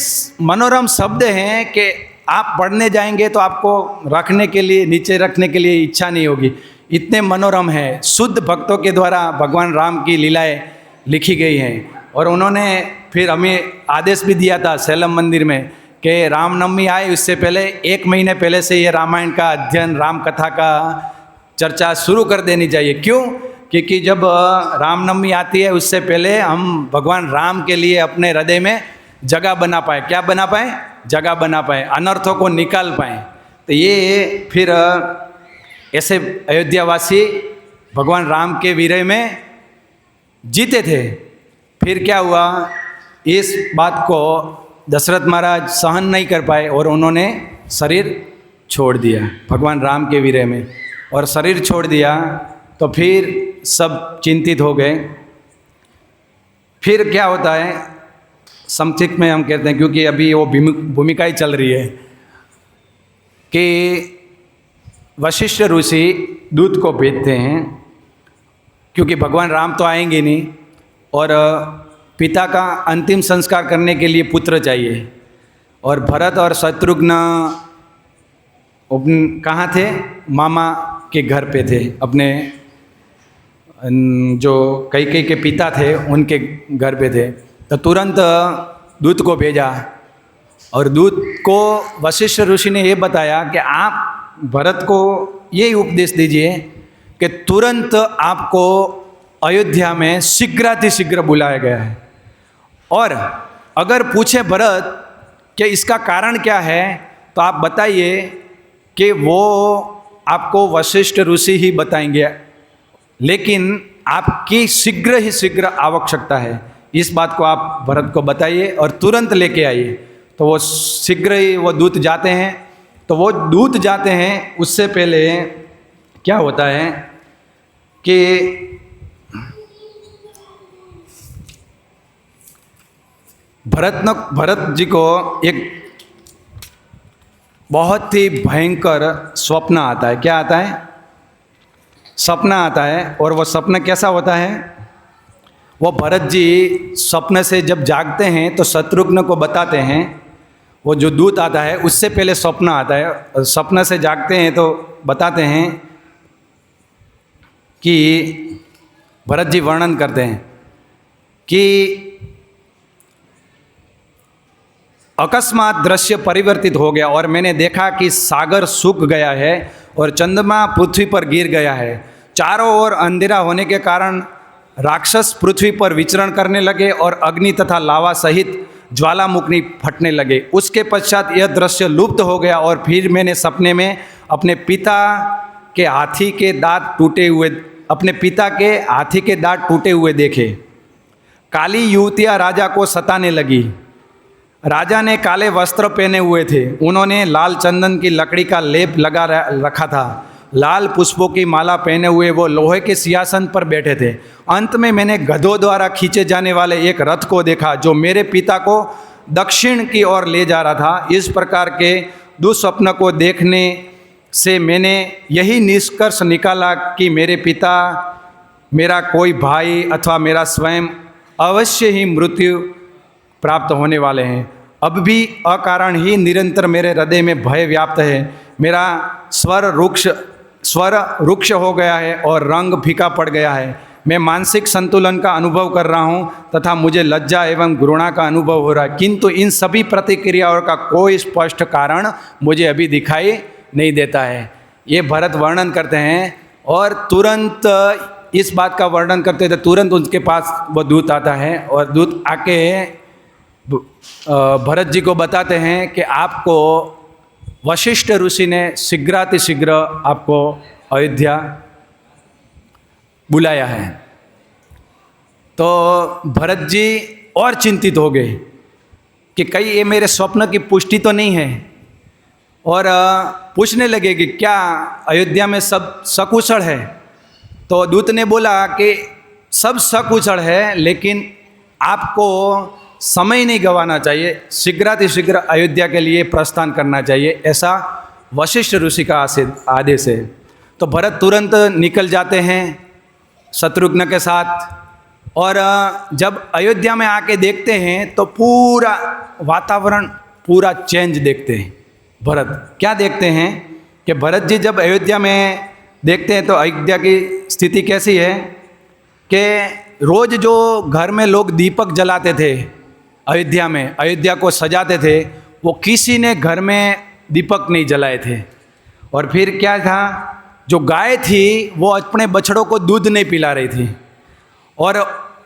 मनोरम शब्द हैं कि आप पढ़ने जाएंगे तो आपको रखने के लिए, नीचे रखने के लिए इच्छा नहीं होगी, इतने मनोरम है। शुद्ध भक्तों के द्वारा भगवान राम की लीलाएं लिखी गई हैं। और उन्होंने फिर हमें आदेश भी दिया था सैलम मंदिर में कि रामनवमी आए उससे पहले 1 महीने पहले से ये रामायण का अध्ययन, राम कथा का चर्चा शुरू कर देनी चाहिए। क्यों? क्योंकि जब रामनवमी आती है उससे पहले हम भगवान राम के लिए अपने हृदय में जगह बना पाए। क्या बना पाए? जगह बना पाए, अनर्थों को निकाल पाए। तो ये फिर ऐसे अयोध्यावासी भगवान राम के विरह में जीते थे। फिर क्या हुआ? इस बात को दशरथ महाराज सहन नहीं कर पाए और उन्होंने शरीर छोड़ दिया भगवान राम के विरह में। और शरीर छोड़ दिया तो फिर सब चिंतित हो गए। फिर क्या होता है? संक्षिप्त में हम कहते हैं, क्योंकि अभी वो भूमिका ही चल रही है, कि वशिष्ठ ऋषि दूत को भेजते हैं, क्योंकि भगवान राम तो आएंगे नहीं और पिता का अंतिम संस्कार करने के लिए पुत्र चाहिए। और भरत और शत्रुघ्न कहाँ थे? मामा के घर पे थे, अपने जो कैकेयी के पिता थे उनके घर पे थे। तो तुरंत दूत को भेजा और दूत को वशिष्ठ ऋषि ने ये बताया कि आप भरत को ये उपदेश दीजिए कि तुरंत आपको अयोध्या में शीघ्रातिशीघ्र बुलाया गया है, और अगर पूछे भरत कि इसका कारण क्या है तो आप बताइए कि वो आपको वशिष्ठ ऋषि ही बताएंगे, लेकिन आपकी शीघ्र ही शीघ्र आवश्यकता है, इस बात को आप भरत को बताइए और तुरंत लेके आइए। तो वो शीघ्र ही वो दूत जाते हैं। तो वो दूत जाते हैं, उससे पहले क्या होता है कि भरत जी को एक बहुत ही भयंकर स्वप्न आता है। क्या आता है? सपना आता है। और वो सपना कैसा होता है? वो भरत जी सपने से जब जागते हैं तो शत्रुघ्न को बताते हैं। वो जो दूत आता है उससे पहले सपना आता है। सपने से जागते हैं तो बताते हैं कि भरत जी वर्णन करते हैं कि अकस्मात दृश्य परिवर्तित हो गया और मैंने देखा कि सागर सूख गया है और चंद्रमा पृथ्वी पर गिर गया है। चारों ओर अंधेरा होने के कारण राक्षस पृथ्वी पर विचरण करने लगे और अग्नि तथा लावा सहित ज्वालामुखी फटने लगे। उसके पश्चात यह दृश्य लुप्त हो गया और फिर मैंने सपने में अपने पिता के हाथी के दांत टूटे हुए देखे। काली युवतियाँ राजा को सताने लगी। राजा ने काले वस्त्र पहने हुए थे, उन्होंने लाल चंदन की लकड़ी का लेप लगा रखा था। लाल पुष्पों की माला पहने हुए वो लोहे के सिंहासन पर बैठे थे। अंत में मैंने गधों द्वारा खींचे जाने वाले एक रथ को देखा जो मेरे पिता को दक्षिण की ओर ले जा रहा था। इस प्रकार के दुस्वप्न को देखने से मैंने यही निष्कर्ष निकाला कि मेरे पिता, मेरा कोई भाई अथवा मेरा स्वयं अवश्य ही मृत्यु प्राप्त होने वाले हैं। अब भी अकारण ही निरंतर मेरे हृदय में भय व्याप्त है। मेरा स्वर रुक्ष हो गया है और रंग फीका पड़ गया है। मैं मानसिक संतुलन का अनुभव कर रहा हूँ तथा मुझे लज्जा एवं घृणा का अनुभव हो रहा है, किंतु इन सभी प्रतिक्रियाओं का कोई स्पष्ट कारण मुझे अभी दिखाई नहीं देता है। ये भरत वर्णन करते हैं और तुरंत इस बात का वर्णन करते थे। तुरंत उनके पास वो दूत आता है और दूत आके भरत जी को बताते हैं कि आपको वशिष्ठ ऋषि ने शीघ्रातिशीघ्र आपको अयोध्या बुलाया है। तो भरत जी और चिंतित हो गए कि कहीं ये मेरे स्वप्न की पुष्टि तो नहीं है, और पूछने लगे कि क्या अयोध्या में सब सकुशल है। तो दूत ने बोला कि सब सकुशल है, लेकिन आपको समय नहीं गंवाना चाहिए, शीघ्रातिशीघ्र अयोध्या के लिए प्रस्थान करना चाहिए, ऐसा वशिष्ठ ऋषि का आदेश है। तो भरत तुरंत निकल जाते हैं शत्रुघ्न के साथ, और जब अयोध्या में आके देखते हैं तो पूरा वातावरण पूरा चेंज देखते हैं। भरत क्या देखते हैं कि भरत जी जब अयोध्या में देखते हैं तो अयोध्या की स्थिति कैसी है कि रोज़ जो घर में लोग दीपक जलाते थे, अयोध्या में अयोध्या को सजाते थे, वो किसी ने घर में दीपक नहीं जलाए थे। और फिर क्या था, जो गाय थी वो अपने बछड़ों को दूध नहीं पिला रही थी, और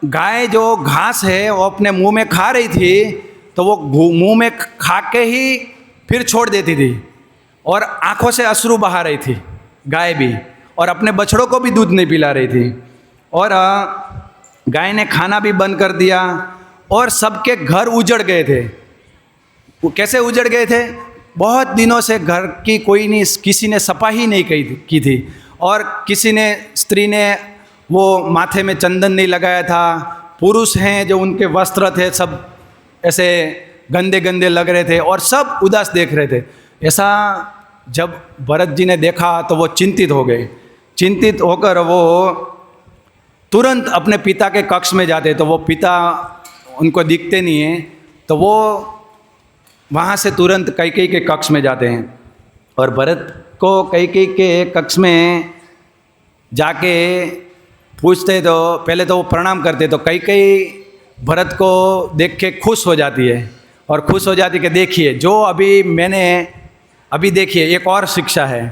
गाय जो घास है वो अपने मुंह में खा रही थी, तो वो मुंह में खा के ही फिर छोड़ देती थी, और आंखों से अश्रु बहा रही थी गाय भी, और अपने बछड़ों को भी दूध नहीं पिला रही थी। और गाय ने खाना भी बंद कर दिया, और सबके घर उजड़ गए थे। वो कैसे उजड़ गए थे? बहुत दिनों से घर की कोई नहीं, किसी ने सफाई नहीं की थी, और किसी ने, स्त्री ने वो माथे में चंदन नहीं लगाया था। पुरुष हैं जो उनके वस्त्र थे सब ऐसे गंदे गंदे लग रहे थे, और सब उदास देख रहे थे। ऐसा जब भरत जी ने देखा तो वो चिंतित हो गए। चिंतित होकर वो तुरंत अपने पिता के कक्ष में जाते, तो वो पिता
उनको दिखते नहीं हैं, तो वो वहाँ से तुरंत कैकेयी के कक्ष में जाते हैं और भरत को कैकेयी के कक्ष में जाके पूछते, तो पहले तो वो प्रणाम करते, तो कैकेयी भरत को देख के खुश हो जाती है और खुश हो जाती है कि देखिए जो अभी देखिए एक और शिक्षा है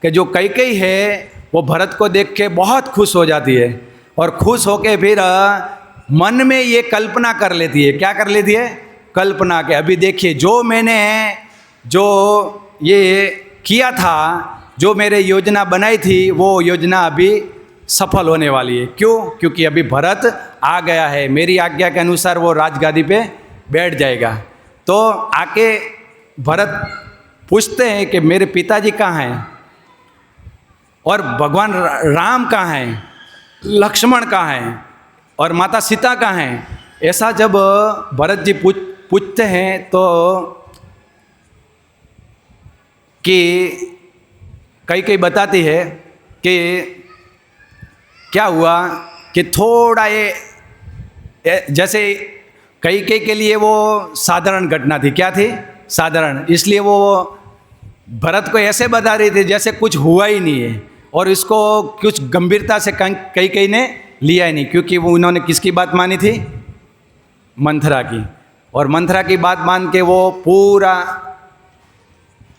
कि जो कैकेयी है वो भरत को देख के बहुत खुश हो जाती है और खुश होके फिर मन में ये कल्पना कर लेती है। क्या कर लेती है? कल्पना के अभी देखिए जो ये किया था, जो मेरे योजना बनाई थी, वो योजना अभी सफल होने वाली है। क्यों? क्योंकि अभी भरत आ गया है, मेरी आज्ञा के अनुसार वो राजगादी पे बैठ जाएगा। तो आके भरत पूछते हैं कि मेरे पिताजी कहाँ हैं और भगवान राम कहाँ हैं, लक्ष्मण कहाँ हैं और माता सीता कहाँ हैं। ऐसा जब भरत जी पूछते हैं तो कि कैकेयी बताती है कि क्या हुआ कि थोड़ा ये जैसे कैकेयी के लिए वो साधारण घटना थी। क्या थी? साधारण। इसलिए वो भरत को ऐसे बता रही थी जैसे कुछ हुआ ही नहीं है और इसको कुछ गंभीरता से कैकेयी ने लिया ही नहीं, क्योंकि वो उन्होंने किसकी बात मानी थी? मंथरा की। और मंथरा की बात मान के वो पूरा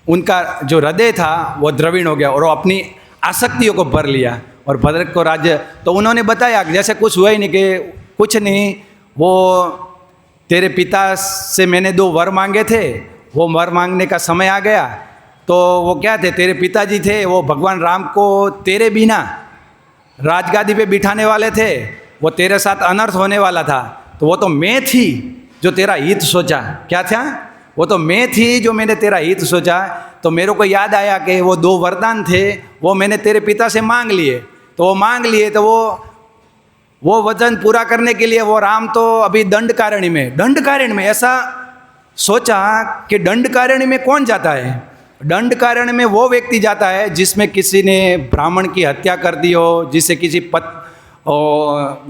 उनका जो हृदय था वो द्रविण हो गया और वो अपनी आसक्तियों को भर लिया और भरत को राज्य। तो उन्होंने बताया जैसे कुछ हुआ ही नहीं, कि कुछ नहीं, वो तेरे पिता से मैंने 2 वर मांगे थे, वो वर मांगने का समय आ गया। तो वो क्या थे? तेरे पिताजी थे, वो भगवान राम को तेरे बिना राजगादी पे बिठाने वाले थे, वो तेरे साथ अनर्थ होने वाला था। तो वो तो मैं थी जो तेरा हित सोचा। क्या था? वो तो मैं थी जो मैंने तेरा हित सोचा। तो मेरे को याद आया कि वो 2 वरदान थे, वो मैंने तेरे पिता से मांग लिए। तो वो मांग लिए, तो वो वचन पूरा करने के लिए वो राम तो अभी दंडकारण्य में ऐसा सोचा कि दंडकारण्य में कौन जाता है? दंडकारण्य में वो व्यक्ति जाता है जिसमें किसी ने ब्राह्मण की हत्या कर दी हो, जिसे किसी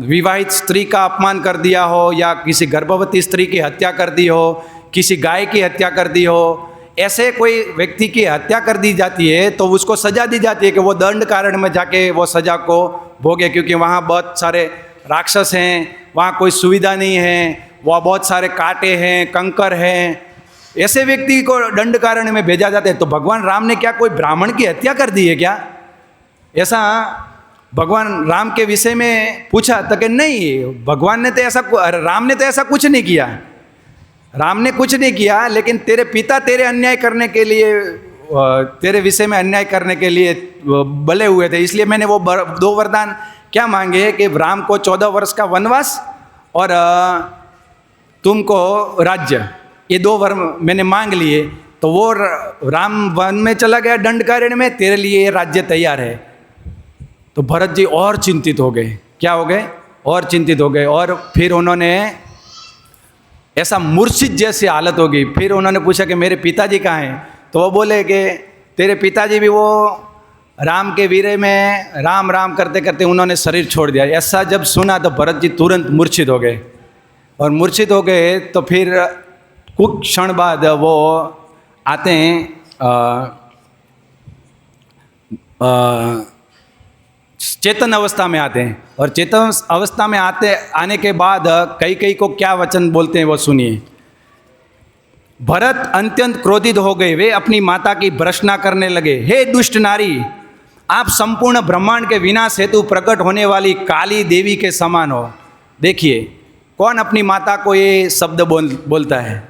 विवाहित स्त्री का अपमान कर दिया हो, या किसी गर्भवती स्त्री की हत्या कर दी हो, किसी गाय की हत्या कर दी हो। ऐसे कोई व्यक्ति की हत्या कर दी जाती है तो उसको सजा दी जाती है कि वो दंडकारण्य में जाके वो सजा को भोगे, क्योंकि वहाँ बहुत सारे राक्षस हैं, वहाँ कोई सुविधा नहीं है, वहाँ बहुत सारे कांटे हैं, कंकर हैं। ऐसे व्यक्ति को दंडकारण्य में भेजा जाता है। तो भगवान राम ने क्या कोई ब्राह्मण की हत्या कर दी है क्या? ऐसा भगवान राम के विषय में पूछा तो कि नहीं, राम ने तो ऐसा कुछ नहीं किया। राम ने कुछ नहीं किया, लेकिन तेरे पिता तेरे अन्याय करने के लिए, तेरे विषय में अन्याय करने के लिए बले हुए थे, इसलिए मैंने वो 2 वरदान क्या मांगे कि राम को 14 वर्ष का वनवास और तुमको राज्य, ये 2 वर मैंने मांग लिए। तो वो राम वन में चला गया दंडकारण्य में, तेरे लिए ये राज्य तैयार है। तो भरत जी और चिंतित हो गए। क्या हो गए? और चिंतित हो गए। और फिर उन्होंने ऐसा मूर्छित जैसी हालत हो गई। फिर उन्होंने पूछा कि मेरे पिताजी कहाँ हैं? तो वो बोले कि तेरे पिताजी भी वो राम के वीरे में राम राम करते करते उन्होंने शरीर छोड़ दिया। ऐसा जब सुना तो भरत जी तुरंत मूर्छित हो गए। और मूर्छित हो गए तो फिर कुछ क्षण बाद वो आते हैं चेतन अवस्था में आते हैं। और चेतन अवस्था में आने के बाद कैकेयी को क्या वचन बोलते हैं वो सुनिए। भरत अत्यंत क्रोधित हो गए, वे अपनी माता की भर्त्सना करने लगे। हे दुष्ट नारी, आप संपूर्ण ब्रह्मांड के विनाश हेतु प्रकट होने वाली काली देवी के समान हो। देखिए कौन अपनी माता को ये शब्द बोलता है,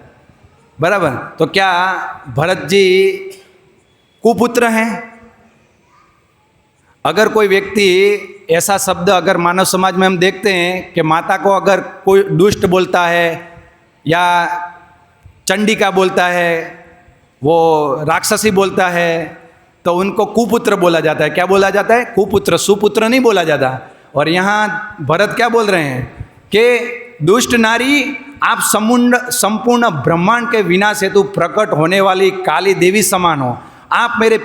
बराबर। तो क्या भरत जी कुपुत्र हैं? अगर कोई व्यक्ति ऐसा शब्द अगर मानव समाज में हम देखते हैं कि माता को अगर कोई दुष्ट बोलता है या चंडिका बोलता है, वो राक्षसी बोलता है, तो उनको कुपुत्र बोला जाता है। क्या बोला जाता है? कुपुत्र, सुपुत्र नहीं बोला जाता। और यहाँ भरत क्या बोल रहे हैं कि दुष्ट नारी, आप संपूर्ण ब्रह्मांड के विनाश हेतु प्रकट होने वाली काली देवी समान हो। आपने मेरे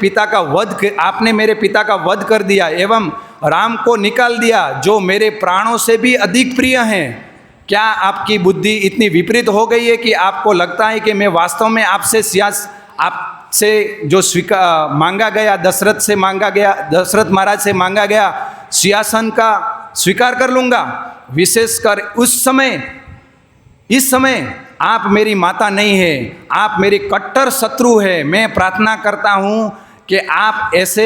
पिता का वध कर दिया एवं राम को निकाल दिया, जो मेरे प्राणों से भी अधिक प्रिय हैं। क्या आपकी बुद्धि इतनी विपरीत हो गई है कि आपको लगता है कि मैं वास्तव में आपसे जो मांगा गया, दशरथ महाराज से मांगा गया सिंहासन का स्वीकार कर लूँगा? विशेषकर इस समय आप मेरी माता नहीं है, आप मेरी कट्टर शत्रु है। मैं प्रार्थना करता हूँ कि आप ऐसे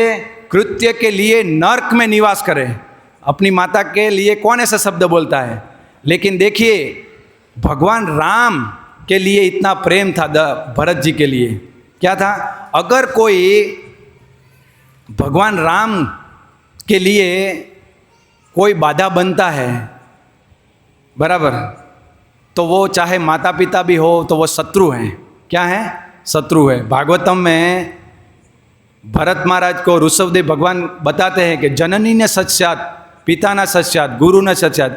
कृत्य के लिए नर्क में निवास करें। अपनी माता के लिए कौन ऐसा शब्द बोलता है? लेकिन देखिए, भगवान राम के लिए इतना प्रेम था भरत जी के लिए। क्या था? अगर कोई भगवान राम के लिए कोई बाधा बनता है, बराबर, तो वो चाहे माता पिता भी हो तो वो शत्रु हैं। क्या है? शत्रु है। भागवतम में भरत महाराज को ऋषभदेव भगवान बताते हैं कि जननी न सत्स्यात् पिता न सत्स्यात् गुरु न सत्स्यात्।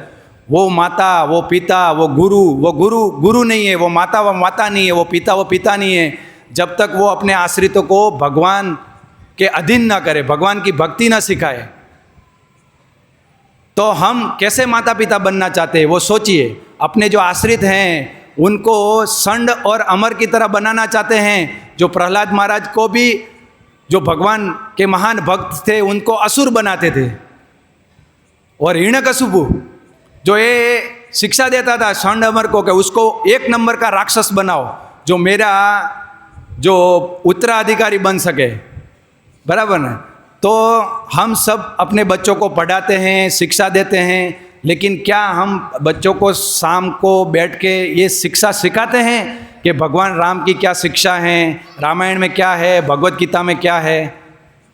वो माता, वो पिता, वो गुरु नहीं है, वो माता नहीं है, वो पिता नहीं है, जब तक वो अपने आश्रितों को भगवान के अधीन ना करे, भगवान की भक्ति ना सिखाए। तो हम कैसे माता पिता बनना चाहते हैं वो सोचिए। अपने जो आश्रित हैं उनको षंड और अमर की तरह बनाना चाहते हैं। जो प्रहलाद महाराज को भी, जो भगवान के महान भक्त थे, उनको असुर बनाते थे। और हिरण्यकशिपु जो ये शिक्षा देता था षंड अमर को कि उसको 1 नंबर का राक्षस बनाओ, जो मेरा जो उत्तराधिकारी बन सके, बराबर ना? तो हम सब अपने बच्चों को पढ़ाते हैं, शिक्षा देते हैं, लेकिन क्या हम बच्चों को शाम को बैठ के ये शिक्षा सिखाते हैं कि भगवान राम की क्या शिक्षा है, रामायण में क्या है, भगवत गीता में क्या है?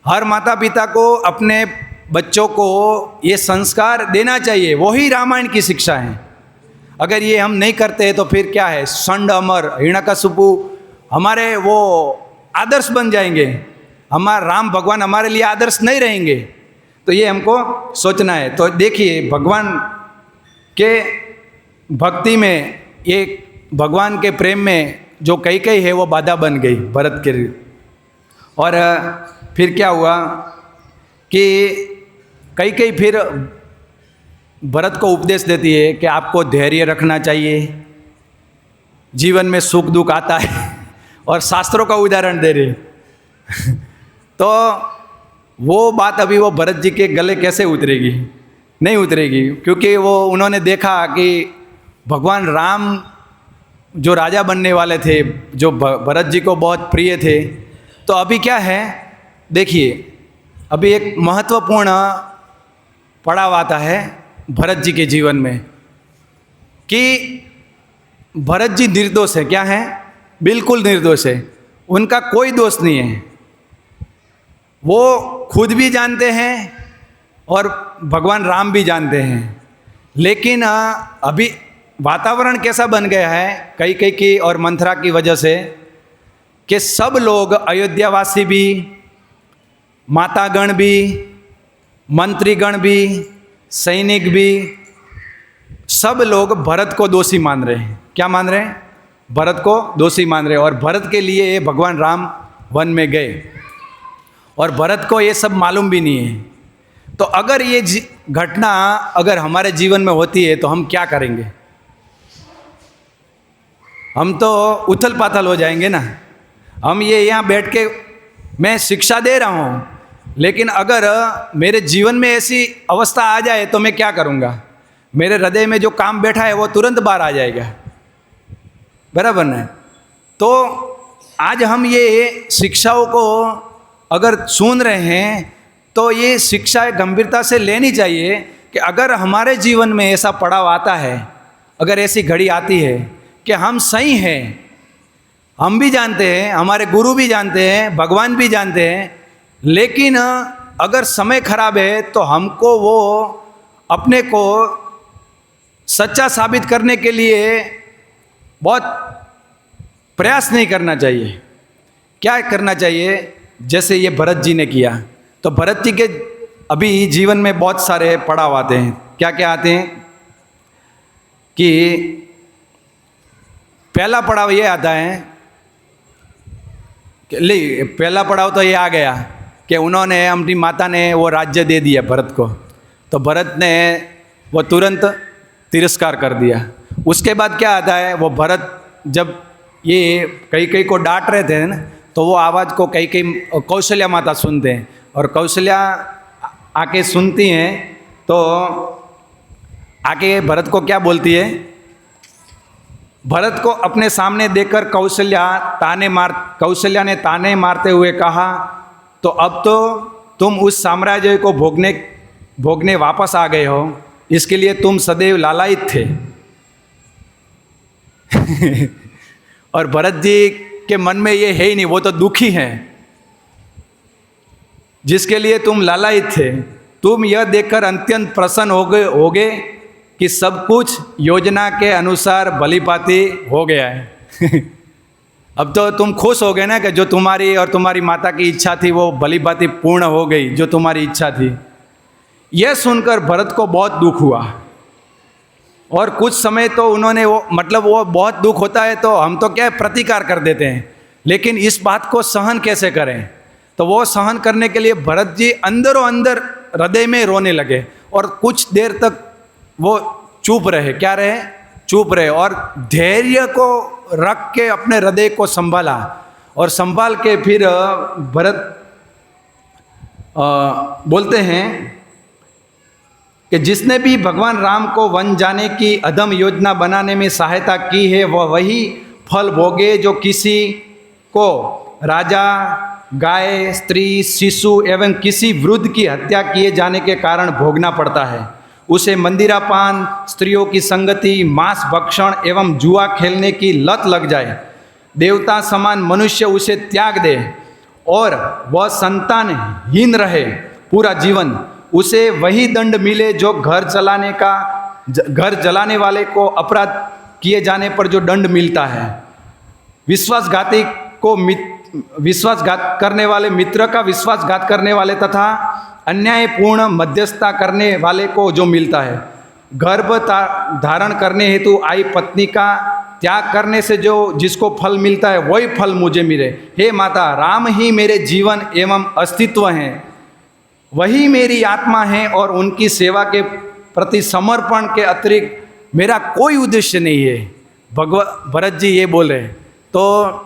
हर माता पिता को अपने बच्चों को ये संस्कार देना चाहिए, वही रामायण की शिक्षा है। अगर ये हम नहीं करते तो फिर क्या है? षंड अमर हिरण्यकशिपु हमारे वो आदर्श बन जाएंगे, हमारा राम भगवान हमारे लिए आदर्श नहीं रहेंगे। तो ये हमको सोचना है। तो देखिए, भगवान के भक्ति में, ये भगवान के प्रेम में जो कई है वो बाधा बन गई भरत के लिए। और फिर क्या हुआ कि कई फिर भरत को उपदेश देती है कि आपको धैर्य रखना चाहिए, जीवन में सुख दुख आता है, और शास्त्रों का उदाहरण दे रहे। तो वो बात अभी वो भरत जी के गले कैसे उतरेगी? नहीं उतरेगी, क्योंकि वो उन्होंने देखा कि भगवान राम जो राजा बनने वाले थे, जो भरत जी को बहुत प्रिय थे। तो अभी क्या है, देखिए, अभी एक महत्वपूर्ण पड़ाव आता है भरत जी के जीवन में कि भरत जी निर्दोष है। क्या है? बिल्कुल निर्दोष है, उनका कोई दोष नहीं है। वो खुद भी जानते हैं और भगवान राम भी जानते हैं। लेकिन अभी वातावरण कैसा बन गया है कई की और मंथरा की वजह से कि सब लोग, अयोध्यावासी भी, मातागण भी, मंत्रीगण भी, सैनिक भी, सब लोग भरत को दोषी मान रहे हैं। क्या मान रहे हैं? भरत को दोषी मान रहे हैं। और भरत के लिए भगवान राम वन में गए, और भरत को ये सब मालूम भी नहीं है। तो अगर ये घटना अगर हमारे जीवन में होती है तो हम क्या करेंगे? हम तो उथल पाथल हो जाएंगे ना। हम ये यहाँ बैठ के मैं शिक्षा दे रहा हूँ, लेकिन अगर मेरे जीवन में ऐसी अवस्था आ जाए तो मैं क्या करूँगा? मेरे हृदय में जो काम बैठा है वो तुरंत बाहर आ जाएगा, बराबर ना? तो आज हम ये शिक्षाओं को अगर सुन रहे हैं तो ये शिक्षा गंभीरता से लेनी चाहिए कि अगर हमारे जीवन में ऐसा पड़ाव आता है, अगर ऐसी घड़ी आती है कि हम सही हैं, हम भी जानते हैं, हमारे गुरु भी जानते हैं, भगवान भी जानते हैं, लेकिन अगर समय खराब है तो हमको वो अपने को सच्चा साबित करने के लिए बहुत प्रयास नहीं करना चाहिए। क्या करना चाहिए? जैसे ये भरत जी ने किया। तो भरत जी के अभी जीवन में बहुत सारे पड़ाव आते हैं। क्या क्या आते हैं कि पहला पड़ाव ये आता है कि पहला पड़ाव तो ये आ गया कि उन्होंने, अपनी माता ने वो राज्य दे दिया भरत को। तो भरत ने वो तुरंत तिरस्कार कर दिया। उसके बाद क्या आता है, वो भरत जब ये कई को डांट रहे थे ना, तो वो आवाज़ को कई कौशल्या माता सुनते हैं, और कौशल्या आके सुनती हैं तो आके भरत को क्या बोलती है, भरत को अपने सामने देखकर कौशल्या ने ताने मारते हुए कहा, तो अब तो तुम उस साम्राज्य को भोगने वापस आ गए हो, इसके लिए तुम सदैव लालायित थे। और भरत जी के मन में ये है ही नहीं, वो तो दुखी हैं, जिसके लिए तुम लालायित थे। तुम यह देखकर अत्यंत प्रसन्न होगे कि सब कुछ योजना के अनुसार भलीभांति हो गया है। अब तो तुम खुश हो गए ना कि जो तुम्हारी और तुम्हारी माता की इच्छा थी वो भलीभांति पूर्ण हो गई, जो तुम्हारी इच्छा थी। यह सुनकर भरत को बहुत दुख हुआ, और कुछ समय तो उन्होंने वो बहुत दुख होता है तो हम तो क्या है, प्रतिकार कर देते हैं, लेकिन इस बात को सहन कैसे करें। तो वो सहन करने के लिए भरत जी अंदरों अंदर हृदय में रोने लगे, और कुछ देर तक वो चुप रहे। क्या रहे? चुप रहे, और धैर्य को रख के अपने हृदय को संभाला, और संभाल के फिर भरत बोलते हैं कि जिसने भी भगवान राम को वन जाने की अधम योजना बनाने में सहायता की है, वह वही फल भोगे जो किसी को राजा, गाय, स्त्री, शिशु एवं किसी वृद्ध की हत्या किए जाने के कारण भोगना पड़ता है। उसे मंदिरापान, स्त्रियों की संगति, मांस भक्षण एवं जुआ खेलने की लत लग जाए, देवता समान मनुष्य उसे त्याग दे और वह संतानहीन रहे पूरा जीवन, उसे वही दंड मिले जो घर जलाने वाले को अपराध किए जाने पर जो दंड मिलता है, विश्वासघात करने वाले मित्र का विश्वासघात करने वाले तथा अन्यायपूर्ण मध्यस्थता करने वाले को जो मिलता है, गर्भ धारण करने हेतु आई पत्नी का त्याग करने से जो जिसको फल मिलता है वही फल मुझे मिले। हे माता, राम ही मेरे जीवन एवं अस्तित्व हैं, वही मेरी आत्मा है, और उनकी सेवा के प्रति समर्पण के अतिरिक्त मेरा कोई उद्देश्य नहीं है। भरत जी ये बोले तो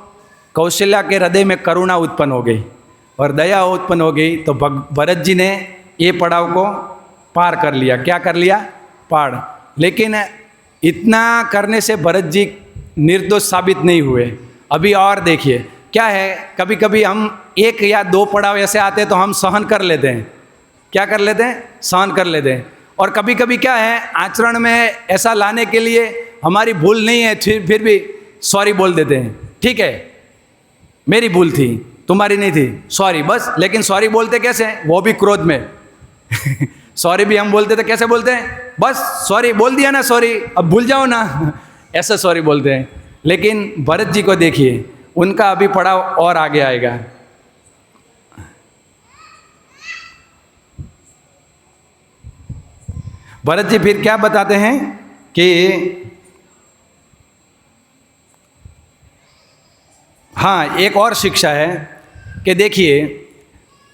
कौशल्या के हृदय में करुणा उत्पन्न हो गई और दया उत्पन्न हो गई। तो भरत जी ने ये पड़ाव को पार कर लिया। क्या कर लिया? पार। लेकिन इतना करने से भरत जी निर्दोष साबित नहीं हुए। अभी और देखिए क्या है, कभी कभी हम एक या दो पड़ाव ऐसे आते हैं तो हम सहन कर लेते हैं। क्या कर लेते हैं? सहन कर लेते हैं। और कभी कभी क्या है, आचरण में ऐसा लाने के लिए हमारी भूल नहीं है, फिर भी सॉरी बोल देते हैं। ठीक है, मेरी भूल थी, तुम्हारी नहीं थी, सॉरी, बस। लेकिन सॉरी बोलते कैसे? वो भी क्रोध में। सॉरी भी हम बोलते थे, कैसे बोलते हैं? बस सॉरी बोल दिया ना, सॉरी, अब भूल जाओ ना, ऐसा सॉरी बोलते हैं। लेकिन भरत जी को देखिए, उनका अभी पड़ाव और आगे आएगा। भरत जी फिर क्या बताते हैं कि हाँ, एक और शिक्षा है कि देखिए,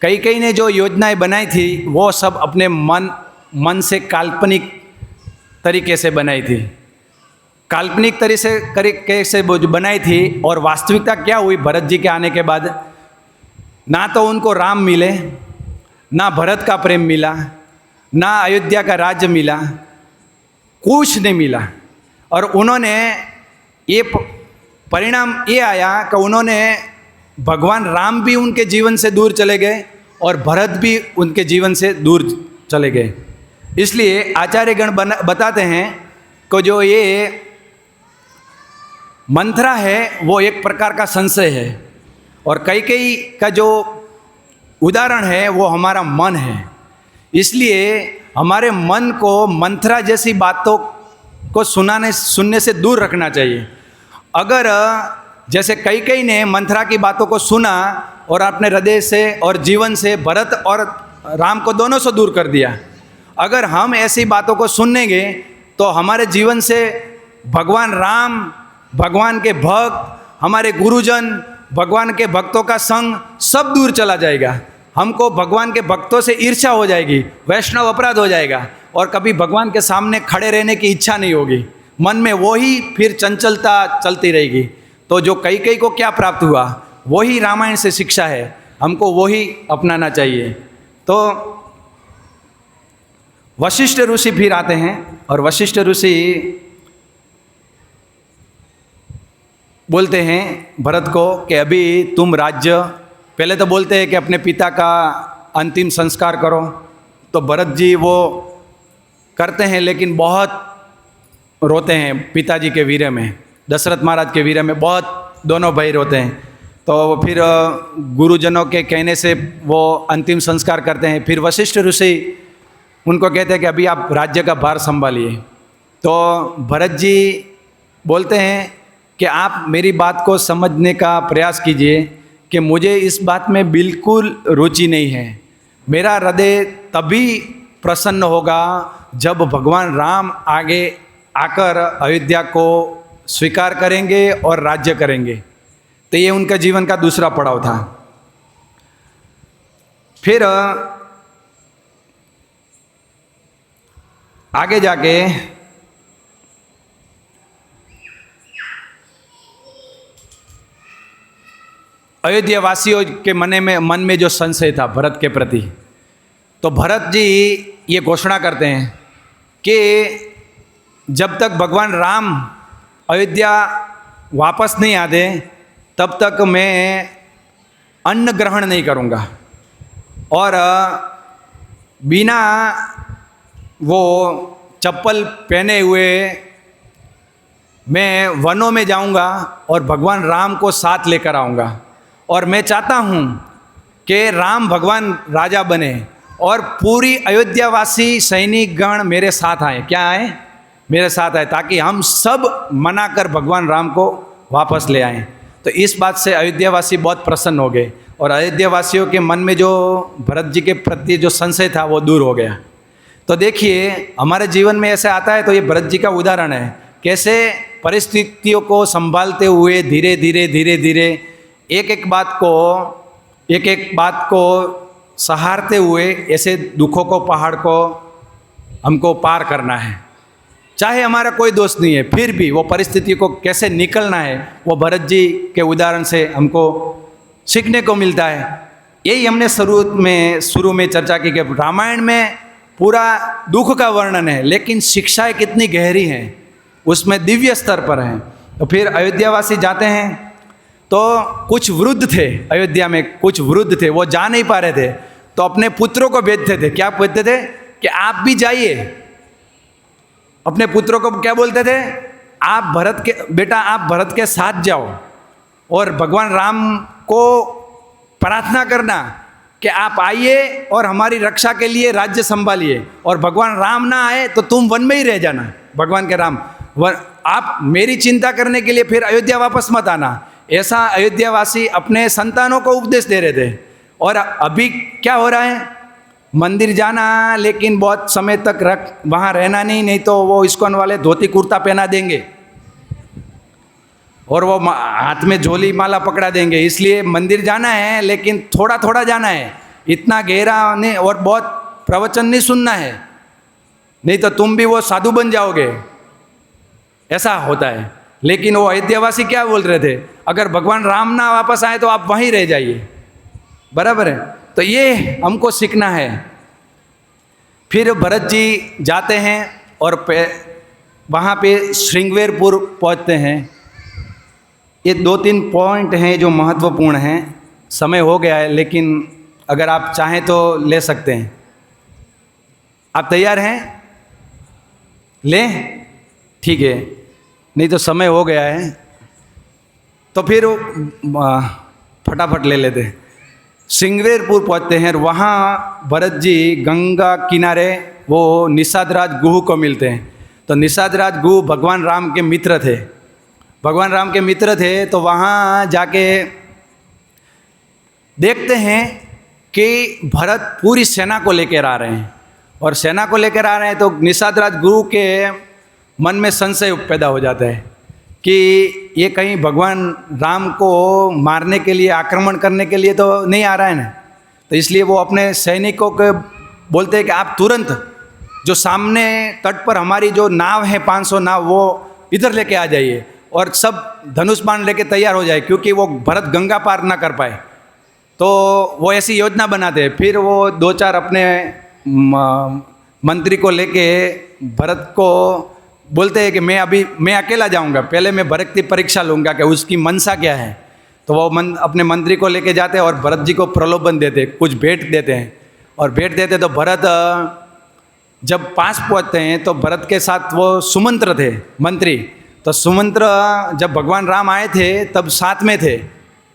कई ने जो योजनाएं बनाई थी वो सब अपने मन से काल्पनिक तरीके से बनाई थी। काल्पनिक तरीके से बनाई थी, और वास्तविकता क्या हुई भरत जी के आने के बाद? ना तो उनको राम मिले, ना भरत का प्रेम मिला, ना अयोध्या का राज्य मिला, कुछ नहीं मिला। और उन्होंने ये परिणाम ये आया कि उन्होंने भगवान राम भी उनके जीवन से दूर चले गए और भरत भी उनके जीवन से दूर चले गए। इसलिए आचार्यगण बताते हैं कि जो ये मंथरा है वो एक प्रकार का संशय है, और कई का जो उदाहरण है वो हमारा मन है। इसलिए हमारे मन को मंथरा जैसी बातों को सुनने से दूर रखना चाहिए। अगर जैसे कई ने मंथरा की बातों को सुना और अपने हृदय से और जीवन से भरत और राम को दोनों से दूर कर दिया, अगर हम ऐसी बातों को सुनेंगे तो हमारे जीवन से भगवान राम, भगवान के भक्त, हमारे गुरुजन, भगवान के भक्तों का संग सब दूर चला जाएगा। हमको भगवान के भक्तों से ईर्ष्या हो जाएगी, वैष्णव अपराध हो जाएगा, और कभी भगवान के सामने खड़े रहने की इच्छा नहीं होगी, मन में वही फिर चंचलता चलती रहेगी। तो जो कई को क्या प्राप्त हुआ, वही रामायण से शिक्षा है, हमको वही अपनाना चाहिए। तो वशिष्ठ ऋषि फिर आते हैं और वशिष्ठ ऋषि बोलते हैं भरत को कि अभी तुम राज्य, पहले तो बोलते हैं कि अपने पिता का अंतिम संस्कार करो। तो भरत जी वो करते हैं, लेकिन बहुत रोते हैं पिताजी के वीर्य में, दशरथ महाराज के वीर्य में बहुत दोनों भाई रोते हैं। तो फिर गुरुजनों के कहने से वो अंतिम संस्कार करते हैं। फिर वशिष्ठ ऋषि उनको कहते हैं कि अभी आप राज्य का भार संभालिए। तो भरत जी बोलते हैं कि आप मेरी बात को समझने का प्रयास कीजिए कि मुझे इस बात में बिल्कुल रुचि नहीं है। मेरा हृदय तभी प्रसन्न होगा जब भगवान राम आगे आकर अयोध्या को स्वीकार करेंगे और राज्य करेंगे। तो ये उनका जीवन का दूसरा पड़ाव था। फिर आगे जाके अयोध्या वासियों के मन में जो संशय था भरत के प्रति, तो भरत जी ये घोषणा करते हैं कि जब तक भगवान राम अयोध्या वापस नहीं आते तब तक मैं अन्न ग्रहण नहीं करूँगा, और बिना वो चप्पल पहने हुए मैं वनों में जाऊंगा और भगवान राम को साथ लेकर आऊँगा। और मैं चाहता हूँ कि राम भगवान राजा बने और पूरी अयोध्यावासी सैनिक गण मेरे साथ आए। क्या आए? मेरे साथ आए, ताकि हम सब मनाकर भगवान राम को वापस ले आएं। तो इस बात से अयोध्यावासी बहुत प्रसन्न हो गए और अयोध्यावासियों के मन में जो भरत जी के प्रति जो संशय था वो दूर हो गया। तो देखिए हमारे जीवन में ऐसे आता है, तो ये भरत जी का उदाहरण है, कैसे परिस्थितियों को संभालते हुए धीरे धीरे एक एक बात को सहारते हुए ऐसे दुखों को, पहाड़ को हमको पार करना है। चाहे हमारा कोई दोस्त नहीं है, फिर भी वो परिस्थिति को कैसे निकलना है, वो भरत जी के उदाहरण से हमको सीखने को मिलता है। यही हमने शुरू में चर्चा की कि रामायण में पूरा दुख का वर्णन है, लेकिन शिक्षाएं कितनी गहरी हैं, उसमें दिव्य स्तर पर हैं। तो फिर अयोध्यावासी जाते हैं, तो कुछ वृद्ध थे अयोध्या में, कुछ वृद्ध थे, वो जा नहीं पा रहे थे, तो अपने पुत्रों को भेजते थे। क्या भेजते थे? कि आप भी जाइए। अपने पुत्रों को क्या बोलते थे? आप भरत के साथ जाओ और भगवान राम को प्रार्थना करना कि आप आइए और हमारी रक्षा के लिए राज्य संभालिए, और भगवान राम ना आए तो तुम वन में ही रह जाना। भगवान के राम, आप मेरी चिंता करने के लिए फिर अयोध्या वापस मत आना। ऐसा अयोध्यावासी अपने संतानों को उपदेश दे रहे थे। और अभी क्या हो रहा है? मंदिर जाना, लेकिन बहुत समय तक वहाँ रहना नहीं तो वो इस्कॉन वाले धोती कुर्ता पहना देंगे और वो हाथ में झोली माला पकड़ा देंगे। इसलिए मंदिर जाना है, लेकिन थोड़ा थोड़ा जाना है, इतना गहरा नहीं, और बहुत प्रवचन नहीं सुनना है, नहीं तो तुम भी वो साधु बन जाओगे। ऐसा होता है। लेकिन वो अयोध्यावासी क्या बोल रहे थे? अगर भगवान राम ना वापस आए तो आप वहीं रह जाइए। बराबर है। तो ये हमको सीखना है। फिर भरत जी जाते हैं और वहाँ पे श्रृंगवेरपुर पहुँचते हैं। ये 2-3 पॉइंट हैं जो महत्वपूर्ण हैं। समय हो गया है, लेकिन अगर आप चाहें तो ले सकते हैं। आप तैयार हैं? लें? ठीक है, नहीं तो समय हो गया है, तो फिर फटाफट ले लेते हैं। श्रृंगवेरपुर पहुँचते हैं और वहाँ भरत जी गंगा किनारे वो निषादराज गुह को मिलते हैं। तो निषादराज गुह भगवान राम के मित्र थे। भगवान राम के मित्र थे। तो वहाँ जाके देखते हैं कि भरत पूरी सेना को लेकर आ रहे हैं, और सेना को लेकर आ रहे हैं तो निषादराज गुरु के मन में संशय पैदा हो जाता है कि ये कहीं भगवान राम को मारने के लिए, आक्रमण करने के लिए तो नहीं आ रहा है ना। तो इसलिए वो अपने सैनिकों को बोलते हैं कि आप तुरंत जो सामने तट पर हमारी जो नाव है 500 नाव, वो इधर लेके आ जाइए और सब धनुष बाण लेके तैयार हो जाए, क्योंकि वो भरत गंगा पार ना कर पाए। तो वो ऐसी योजना बनाते हैं। फिर वो 2-4 अपने मंत्री को लेके भरत को बोलते हैं कि मैं अकेला जाऊंगा, पहले मैं भरत की परीक्षा लूँगा कि उसकी मनसा क्या है। तो वो अपने मंत्री को लेके जाते हैं और भरत जी को प्रलोभन देते, कुछ भेंट देते हैं। और भेंट देते तो भरत जब पास पहुँचते हैं तो भरत के साथ वो सुमंत्र थे मंत्री। तो सुमंत्र जब भगवान राम आए थे तब साथ में थे।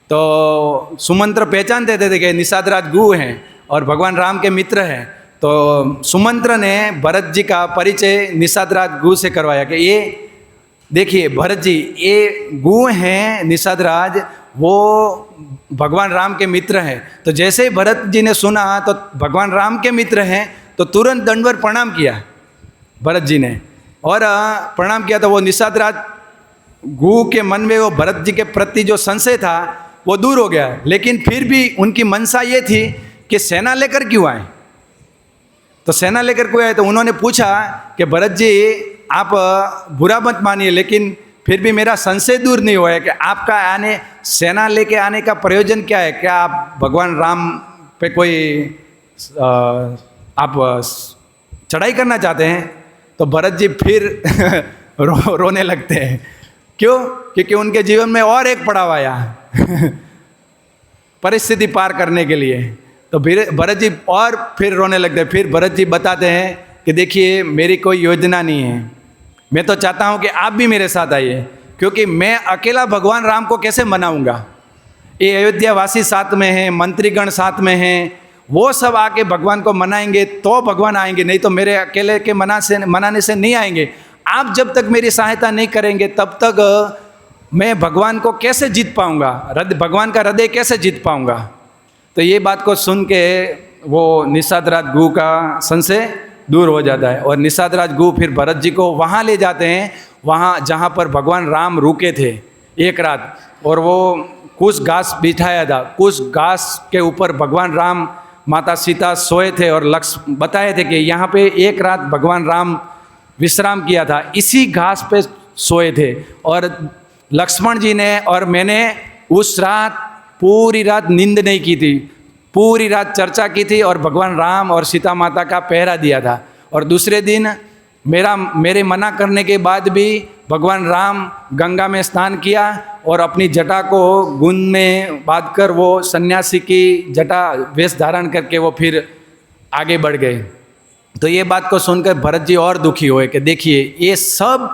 तो सुमंत्र पहचान देते थे कि निषाद राज गु हैं और भगवान राम के मित्र हैं। तो सुमंत्र ने भरत जी का परिचय निषाद राज गु से करवाया कि ये देखिए भरत जी, ये गु हैं निषाद राज, वो भगवान राम के मित्र हैं। तो जैसे ही भरत जी ने सुना तो भगवान राम के मित्र हैं तो तुरंत दंडवत प्रणाम किया भरत जी ने। और प्रणाम किया तो वो निषाद राज गु के मन में वो भरत जी के प्रति जो संशय था वो दूर हो गया। लेकिन फिर भी उनकी मनसा ये थी कि सेना लेकर क्यों आए। तो सेना लेकर क्यों आए, तो उन्होंने पूछा कि भरत जी आप बुरा मत मानिए, लेकिन फिर भी मेरा संशय दूर नहीं हुआ है कि आपका सेना लेके आने का प्रयोजन क्या है। क्या आप भगवान राम पे कोई आप चढ़ाई करना चाहते हैं। तो भरत जी फिर रोने लगते हैं। क्यों? क्योंकि उनके जीवन में और एक पड़ाव आया परिस्थिति पार करने के लिए। तो भरत जी और फिर रोने लगते हैं। फिर भरत जी बताते हैं कि देखिए मेरी कोई योजना नहीं है, मैं तो चाहता हूँ कि आप भी मेरे साथ आइए, क्योंकि मैं अकेला भगवान राम को कैसे मनाऊंगा। ये अयोध्या वासी साथ में हैं, मंत्रीगण साथ में हैं, वो सब आके भगवान को मनाएंगे तो भगवान आएंगे, नहीं तो मेरे अकेले के मनाने से नहीं आएंगे। आप जब तक मेरी सहायता नहीं करेंगे तब तक मैं भगवान को कैसे जीत पाऊंगा, भगवान का हृदय कैसे जीत पाऊंगा। तो ये बात को सुन के वो निषाद राज गु का संशय दूर हो जाता है। और निषाद राज गु फिर भरत जी को वहाँ ले जाते हैं, वहाँ जहाँ पर भगवान राम रुके थे एक रात, और वो कुछ घास बिछाया था। कुछ घास के ऊपर भगवान राम माता सीता सोए थे और लक्ष्मण बताए थे कि यहाँ पे एक रात भगवान राम विश्राम किया था, इसी घास पे सोए थे। और लक्ष्मण जी ने और मैंने उस रात पूरी रात नींद नहीं की थी, पूरी रात चर्चा की थी और भगवान राम और सीता माता का पहरा दिया था। और दूसरे दिन मेरे मना करने के बाद भी भगवान राम गंगा में स्नान किया और अपनी जटा को गुंद में बांधकर वो सन्यासी की जटा वेश धारण करके वो फिर आगे बढ़ गए। तो ये बात को सुनकर भरत जी और दुखी हुए कि देखिए ये सब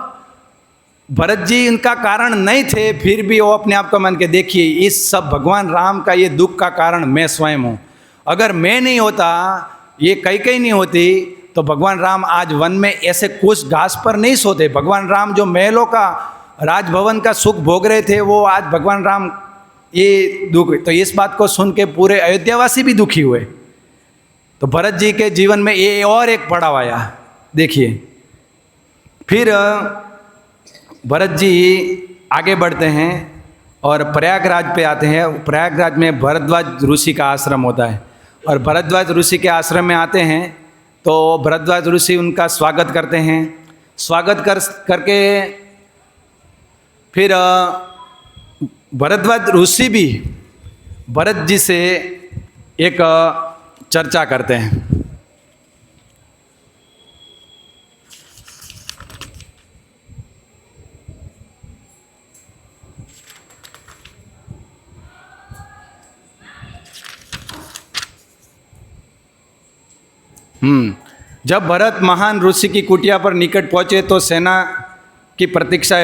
भरत जी इनका कारण नहीं थे, फिर भी वो अपने आप को मान के देखिए इस सब भगवान राम का ये दुख का कारण मैं स्वयं हूँ। अगर मैं नहीं होता, ये कई नहीं होती, तो भगवान राम आज वन में ऐसे कुछ घास पर नहीं सोते। भगवान राम जो महलों का राजभवन का सुख भोग रहे थे, वो आज भगवान राम ये दुख। तो इस बात को सुन के पूरे अयोध्यावासी भी दुखी हुए। तो भरत जी के जीवन में ये और एक पड़ाव आया। देखिए फिर भरत जी आगे बढ़ते हैं और प्रयागराज पे आते हैं। प्रयागराज में भरद्वाज ऋषि का आश्रम होता है और भरद्वाज ऋषि के आश्रम में आते हैं तो भरद्वाज ऋषि उनका स्वागत करते हैं। स्वागत करके फिर भरद्वाज ऋषि भी भरत जी से एक चर्चा करते हैं। जब भरत महान ऋषि की कुटिया पर निकट पहुँचे तो सेना की प्रतीक्षा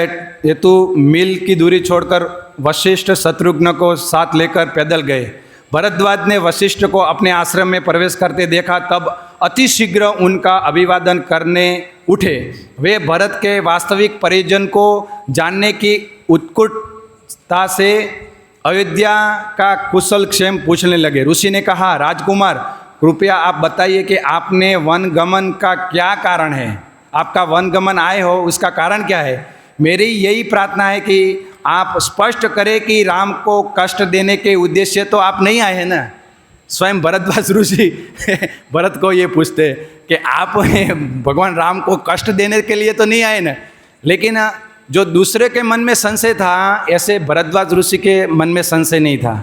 हेतु मील की दूरी छोड़कर वशिष्ठ शत्रुघ्न को साथ लेकर पैदल गए। भरद्वाज ने वशिष्ठ को अपने आश्रम में प्रवेश करते देखा, तब अतिशीघ्र उनका अभिवादन करने उठे। वे भरत के वास्तविक परिजन को जानने की उत्कंठा से अयोध्या का कुशल क्षेम पूछने लगे। ऋषि ने कहा, राजकुमार कृपया आप बताइए कि आपने वनगमन का क्या कारण है। आपका वनगमन आए हो उसका कारण क्या है। मेरी यही प्रार्थना है कि आप स्पष्ट करें कि राम को कष्ट देने के उद्देश्य तो आप नहीं आए हैं ना। स्वयं भरद्वाज ऋषि भरत को ये पूछते कि आप भगवान राम को कष्ट देने के लिए तो नहीं आए ना, लेकिन जो दूसरे के मन में संशय था ऐसे भरद्वाज ऋषि के मन में संशय नहीं था।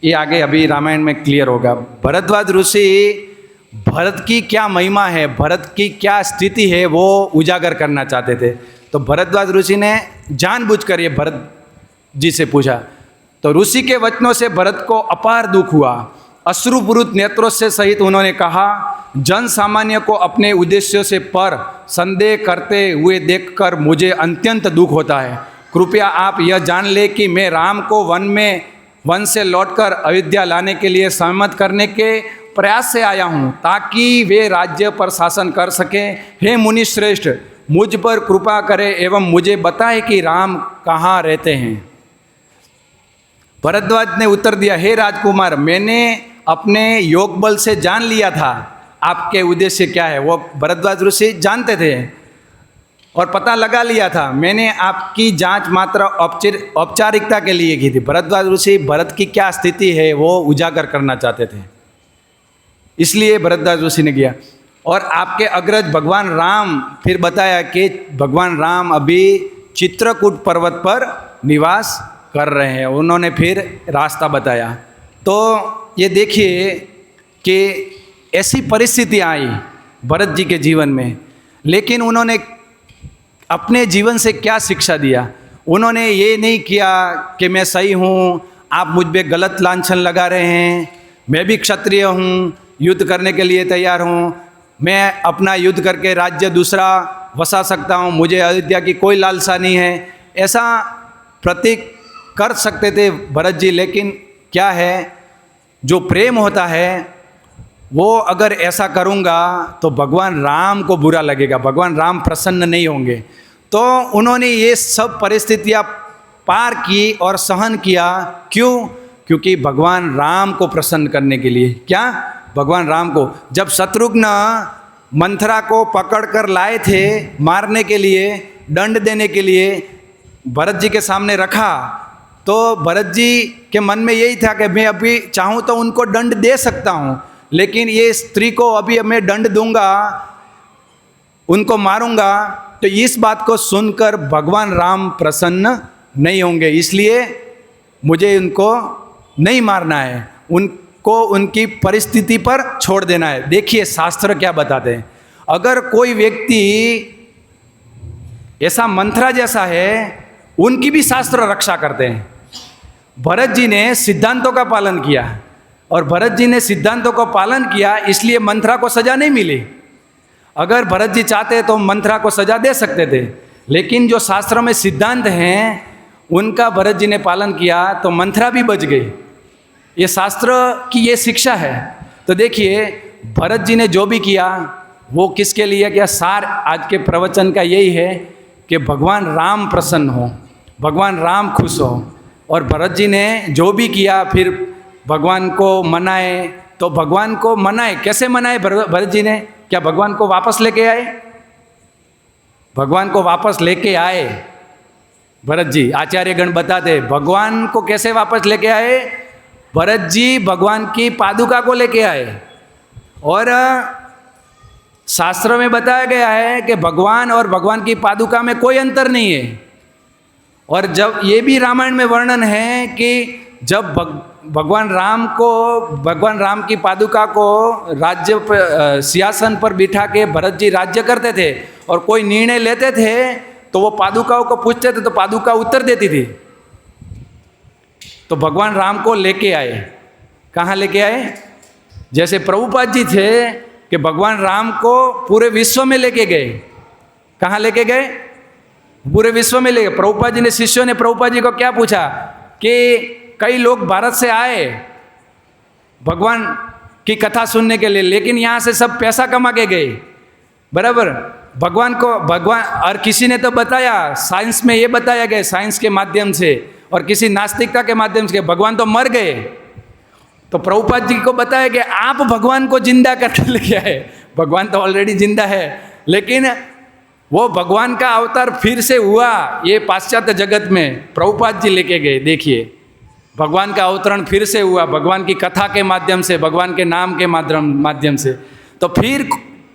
ये आगे अभी रामायण में क्लियर होगा। भरद्वाज ऋषि भरत की क्या महिमा है, भरत की क्या स्थिति है वो उजागर करना चाहते थे। तो भरद्वाज ऋषि ने जानबूझकर ये भरत जी से पूछा। तो ऋषि के वचनों से भरत को अपार दुख हुआ। अश्रुपूरित नेत्रों से सहित उन्होंने कहा, जन सामान्य को अपने उद्देश्यों से पर संदेह करते हुए देखकर मुझे अत्यंत दुख होता है। कृपया आप यह जान ले कि मैं राम को वन से लौटकर अयोध्या लाने के लिए सहमत करने के प्रयास से आया हूँ, ताकि वे राज्य पर शासन कर सकें। हे मुनि श्रेष्ठ, मुझ पर कृपा करें एवं मुझे बताएं कि राम कहाँ रहते हैं। भरद्वाज ने उत्तर दिया, हे राजकुमार, मैंने अपने योग बल से जान लिया था आपके उद्देश्य क्या है। वो भरद्वाज ऋषि जानते थे और पता लगा लिया था। मैंने आपकी जांच मात्र औपचारिकता के लिए की थी। भरद्वाज ऋषि भरत की क्या स्थिति है वो उजागर करना चाहते थे, इसलिए भरद्वाज ऋषि ने किया। और आपके अग्रज भगवान राम, फिर बताया कि भगवान राम अभी चित्रकूट पर्वत पर निवास कर रहे हैं। उन्होंने फिर रास्ता बताया। तो ये देखिए कि ऐसी परिस्थिति आई भरत जी के जीवन में, लेकिन उन्होंने अपने जीवन से क्या शिक्षा दिया। उन्होंने ये नहीं किया कि मैं सही हूँ, आप मुझ पे गलत लांछन लगा रहे हैं, मैं भी क्षत्रिय हूँ, युद्ध करने के लिए तैयार हूँ, मैं अपना युद्ध करके राज्य दूसरा वसा सकता हूँ, मुझे अयोध्या की कोई लालसा नहीं है, ऐसा प्रतीक कर सकते थे भरत जी। लेकिन क्या है, जो प्रेम होता है वो अगर ऐसा करूँगा तो भगवान राम को बुरा लगेगा, भगवान राम प्रसन्न नहीं होंगे। तो उन्होंने ये सब परिस्थितियाँ पार की और सहन किया। क्यों? क्योंकि भगवान राम को प्रसन्न करने के लिए। क्या? भगवान राम को। जब शत्रुघ्न मंथरा को पकड़कर लाए थे मारने के लिए, दंड देने के लिए, भरत जी के सामने रखा, तो भरत जी के मन में यही था कि मैं अभी चाहूँ तो उनको दंड दे सकता हूँ, लेकिन ये स्त्री को अभी मैं दंड दूंगा, उनको मारूंगा, तो इस बात को सुनकर भगवान राम प्रसन्न नहीं होंगे, इसलिए मुझे उनको नहीं मारना है, उनको उनकी परिस्थिति पर छोड़ देना है। देखिए शास्त्र क्या बताते हैं। अगर कोई व्यक्ति ऐसा मंथरा जैसा है, उनकी भी शास्त्र रक्षा करते हैं। भरत जी ने सिद्धांतों का पालन किया, और भरत जी ने सिद्धांतों का पालन किया, इसलिए मंथरा को सजा नहीं मिली। अगर भरत जी चाहते तो मंथरा को सजा दे सकते थे, लेकिन जो शास्त्रों में सिद्धांत हैं उनका भरत जी ने पालन किया तो मंथरा भी बच गई। ये शास्त्र की ये शिक्षा है। तो देखिए भरत जी ने जो भी किया वो किसके लिए किया। सार आज के प्रवचन का यही है कि भगवान राम प्रसन्न हो, भगवान राम खुश हो। और भरत जी ने जो भी किया फिर भगवान को मनाए। तो भगवान को मनाए, कैसे मनाए भरत जी ने? क्या भगवान को वापस लेके आए? भगवान को वापस लेके आए भरत जी। आचार्यगण बताते भगवान को कैसे वापस लेके आए। भरत जी भगवान की पादुका को लेके आए, और शास्त्र में बताया गया है कि भगवान और भगवान की पादुका में कोई अंतर नहीं है। और जब ये भी रामायण में वर्णन है कि जब भगवान राम की पादुका को राज्य सिंहासन पर बिठा के भरत जी राज्य करते थे, और कोई निर्णय लेते थे तो वो पादुकाओं को पूछते थे तो पादुका उत्तर देती थी। तो भगवान राम को लेके आए। कहाँ लेके आए? जैसे प्रभुपाद जी थे कि भगवान राम को पूरे विश्व में लेके गए। कहाँ लेके गए? पूरे विश्व में ले गए। प्रभुपाद जी ने, शिष्यों ने प्रभुपाद जी को क्या पूछा कि कई लोग भारत से आए भगवान की कथा सुनने के लिए, लेकिन यहाँ से सब पैसा कमा के गए, बराबर। भगवान और किसी ने तो बताया, साइंस में ये बताया गया, साइंस के माध्यम से, और किसी नास्तिकता के माध्यम से भगवान तो मर गए। तो प्रभुपाद जी को बताया कि आप भगवान को जिंदा करके लेके आए। भगवान तो ऑलरेडी जिंदा है, लेकिन वो भगवान का अवतार फिर से हुआ ये पाश्चात्य जगत में, प्रभुपाद जी लेके गए। देखिए भगवान का अवतरण फिर से हुआ, भगवान की कथा के माध्यम से, भगवान के नाम के माध्यम से। तो फिर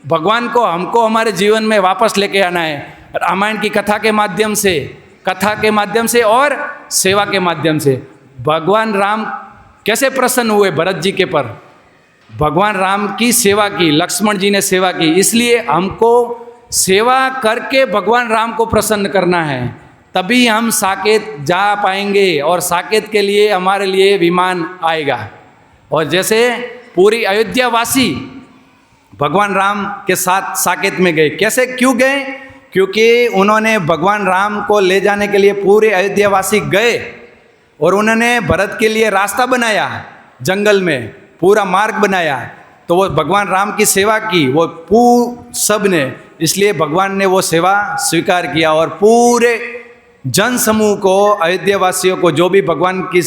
भगवान को हमको हमारे जीवन में वापस लेके आना है, रामायण की कथा के माध्यम से और सेवा के माध्यम से। भगवान राम कैसे प्रसन्न हुए भरत जी के पर? भगवान राम की सेवा की, लक्ष्मण जी ने सेवा की, इसलिए हमको सेवा करके भगवान राम को प्रसन्न करना है, तभी हम साकेत जा पाएंगे और साकेत के लिए हमारे लिए विमान आएगा। और जैसे पूरी अयोध्या वासी भगवान राम के साथ साकेत में गए, कैसे क्यों गए? क्योंकि उन्होंने भगवान राम को ले जाने के लिए पूरे अयोध्या वासी गए और उन्होंने भरत के लिए रास्ता बनाया, जंगल में पूरा मार्ग बनाया, तो वो भगवान राम की सेवा की वो सब ने, इसलिए भगवान ने वो सेवा स्वीकार किया और पूरे जन समूह को, अयोध्या वासियों को, जो भी भगवान की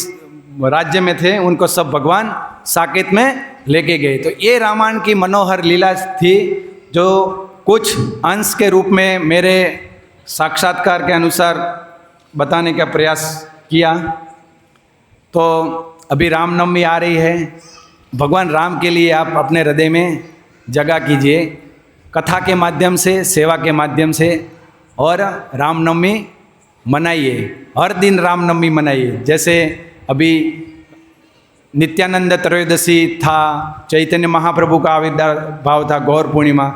राज्य में थे, उनको सब भगवान साकेत में लेके गए। तो ये रामायण की मनोहर लीला थी, जो कुछ अंश के रूप में मेरे साक्षात्कार के अनुसार बताने का प्रयास किया। तो अभी रामनवमी आ रही है, भगवान राम के लिए आप अपने हृदय में जगह कीजिए, कथा के माध्यम से, सेवा के माध्यम से, और रामनवमी मनाइए, हर दिन रामनवमी मनाइए। जैसे अभी नित्यानंद त्रयोदशी था, चैतन्य महाप्रभु का आविर्भाव था, गौर पूर्णिमा,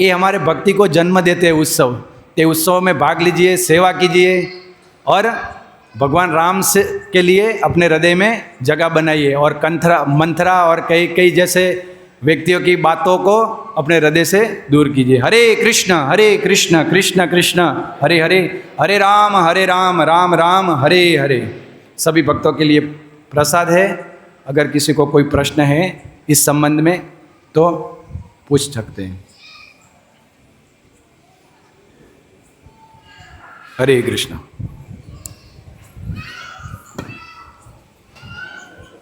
ये हमारे भक्ति को जन्म देते हैं उत्सव। ये उत्सव में भाग लीजिए, सेवा कीजिए और भगवान राम से के लिए अपने हृदय में जगह बनाइए, और मंथरा और कई जैसे व्यक्तियों की बातों को अपने हृदय से दूर कीजिए। हरे कृष्ण कृष्ण कृष्ण हरे हरे, हरे राम राम राम हरे हरे। सभी भक्तों के लिए प्रसाद है। अगर किसी को कोई प्रश्न है इस संबंध में तो पूछ सकते हैं। हरे कृष्ण।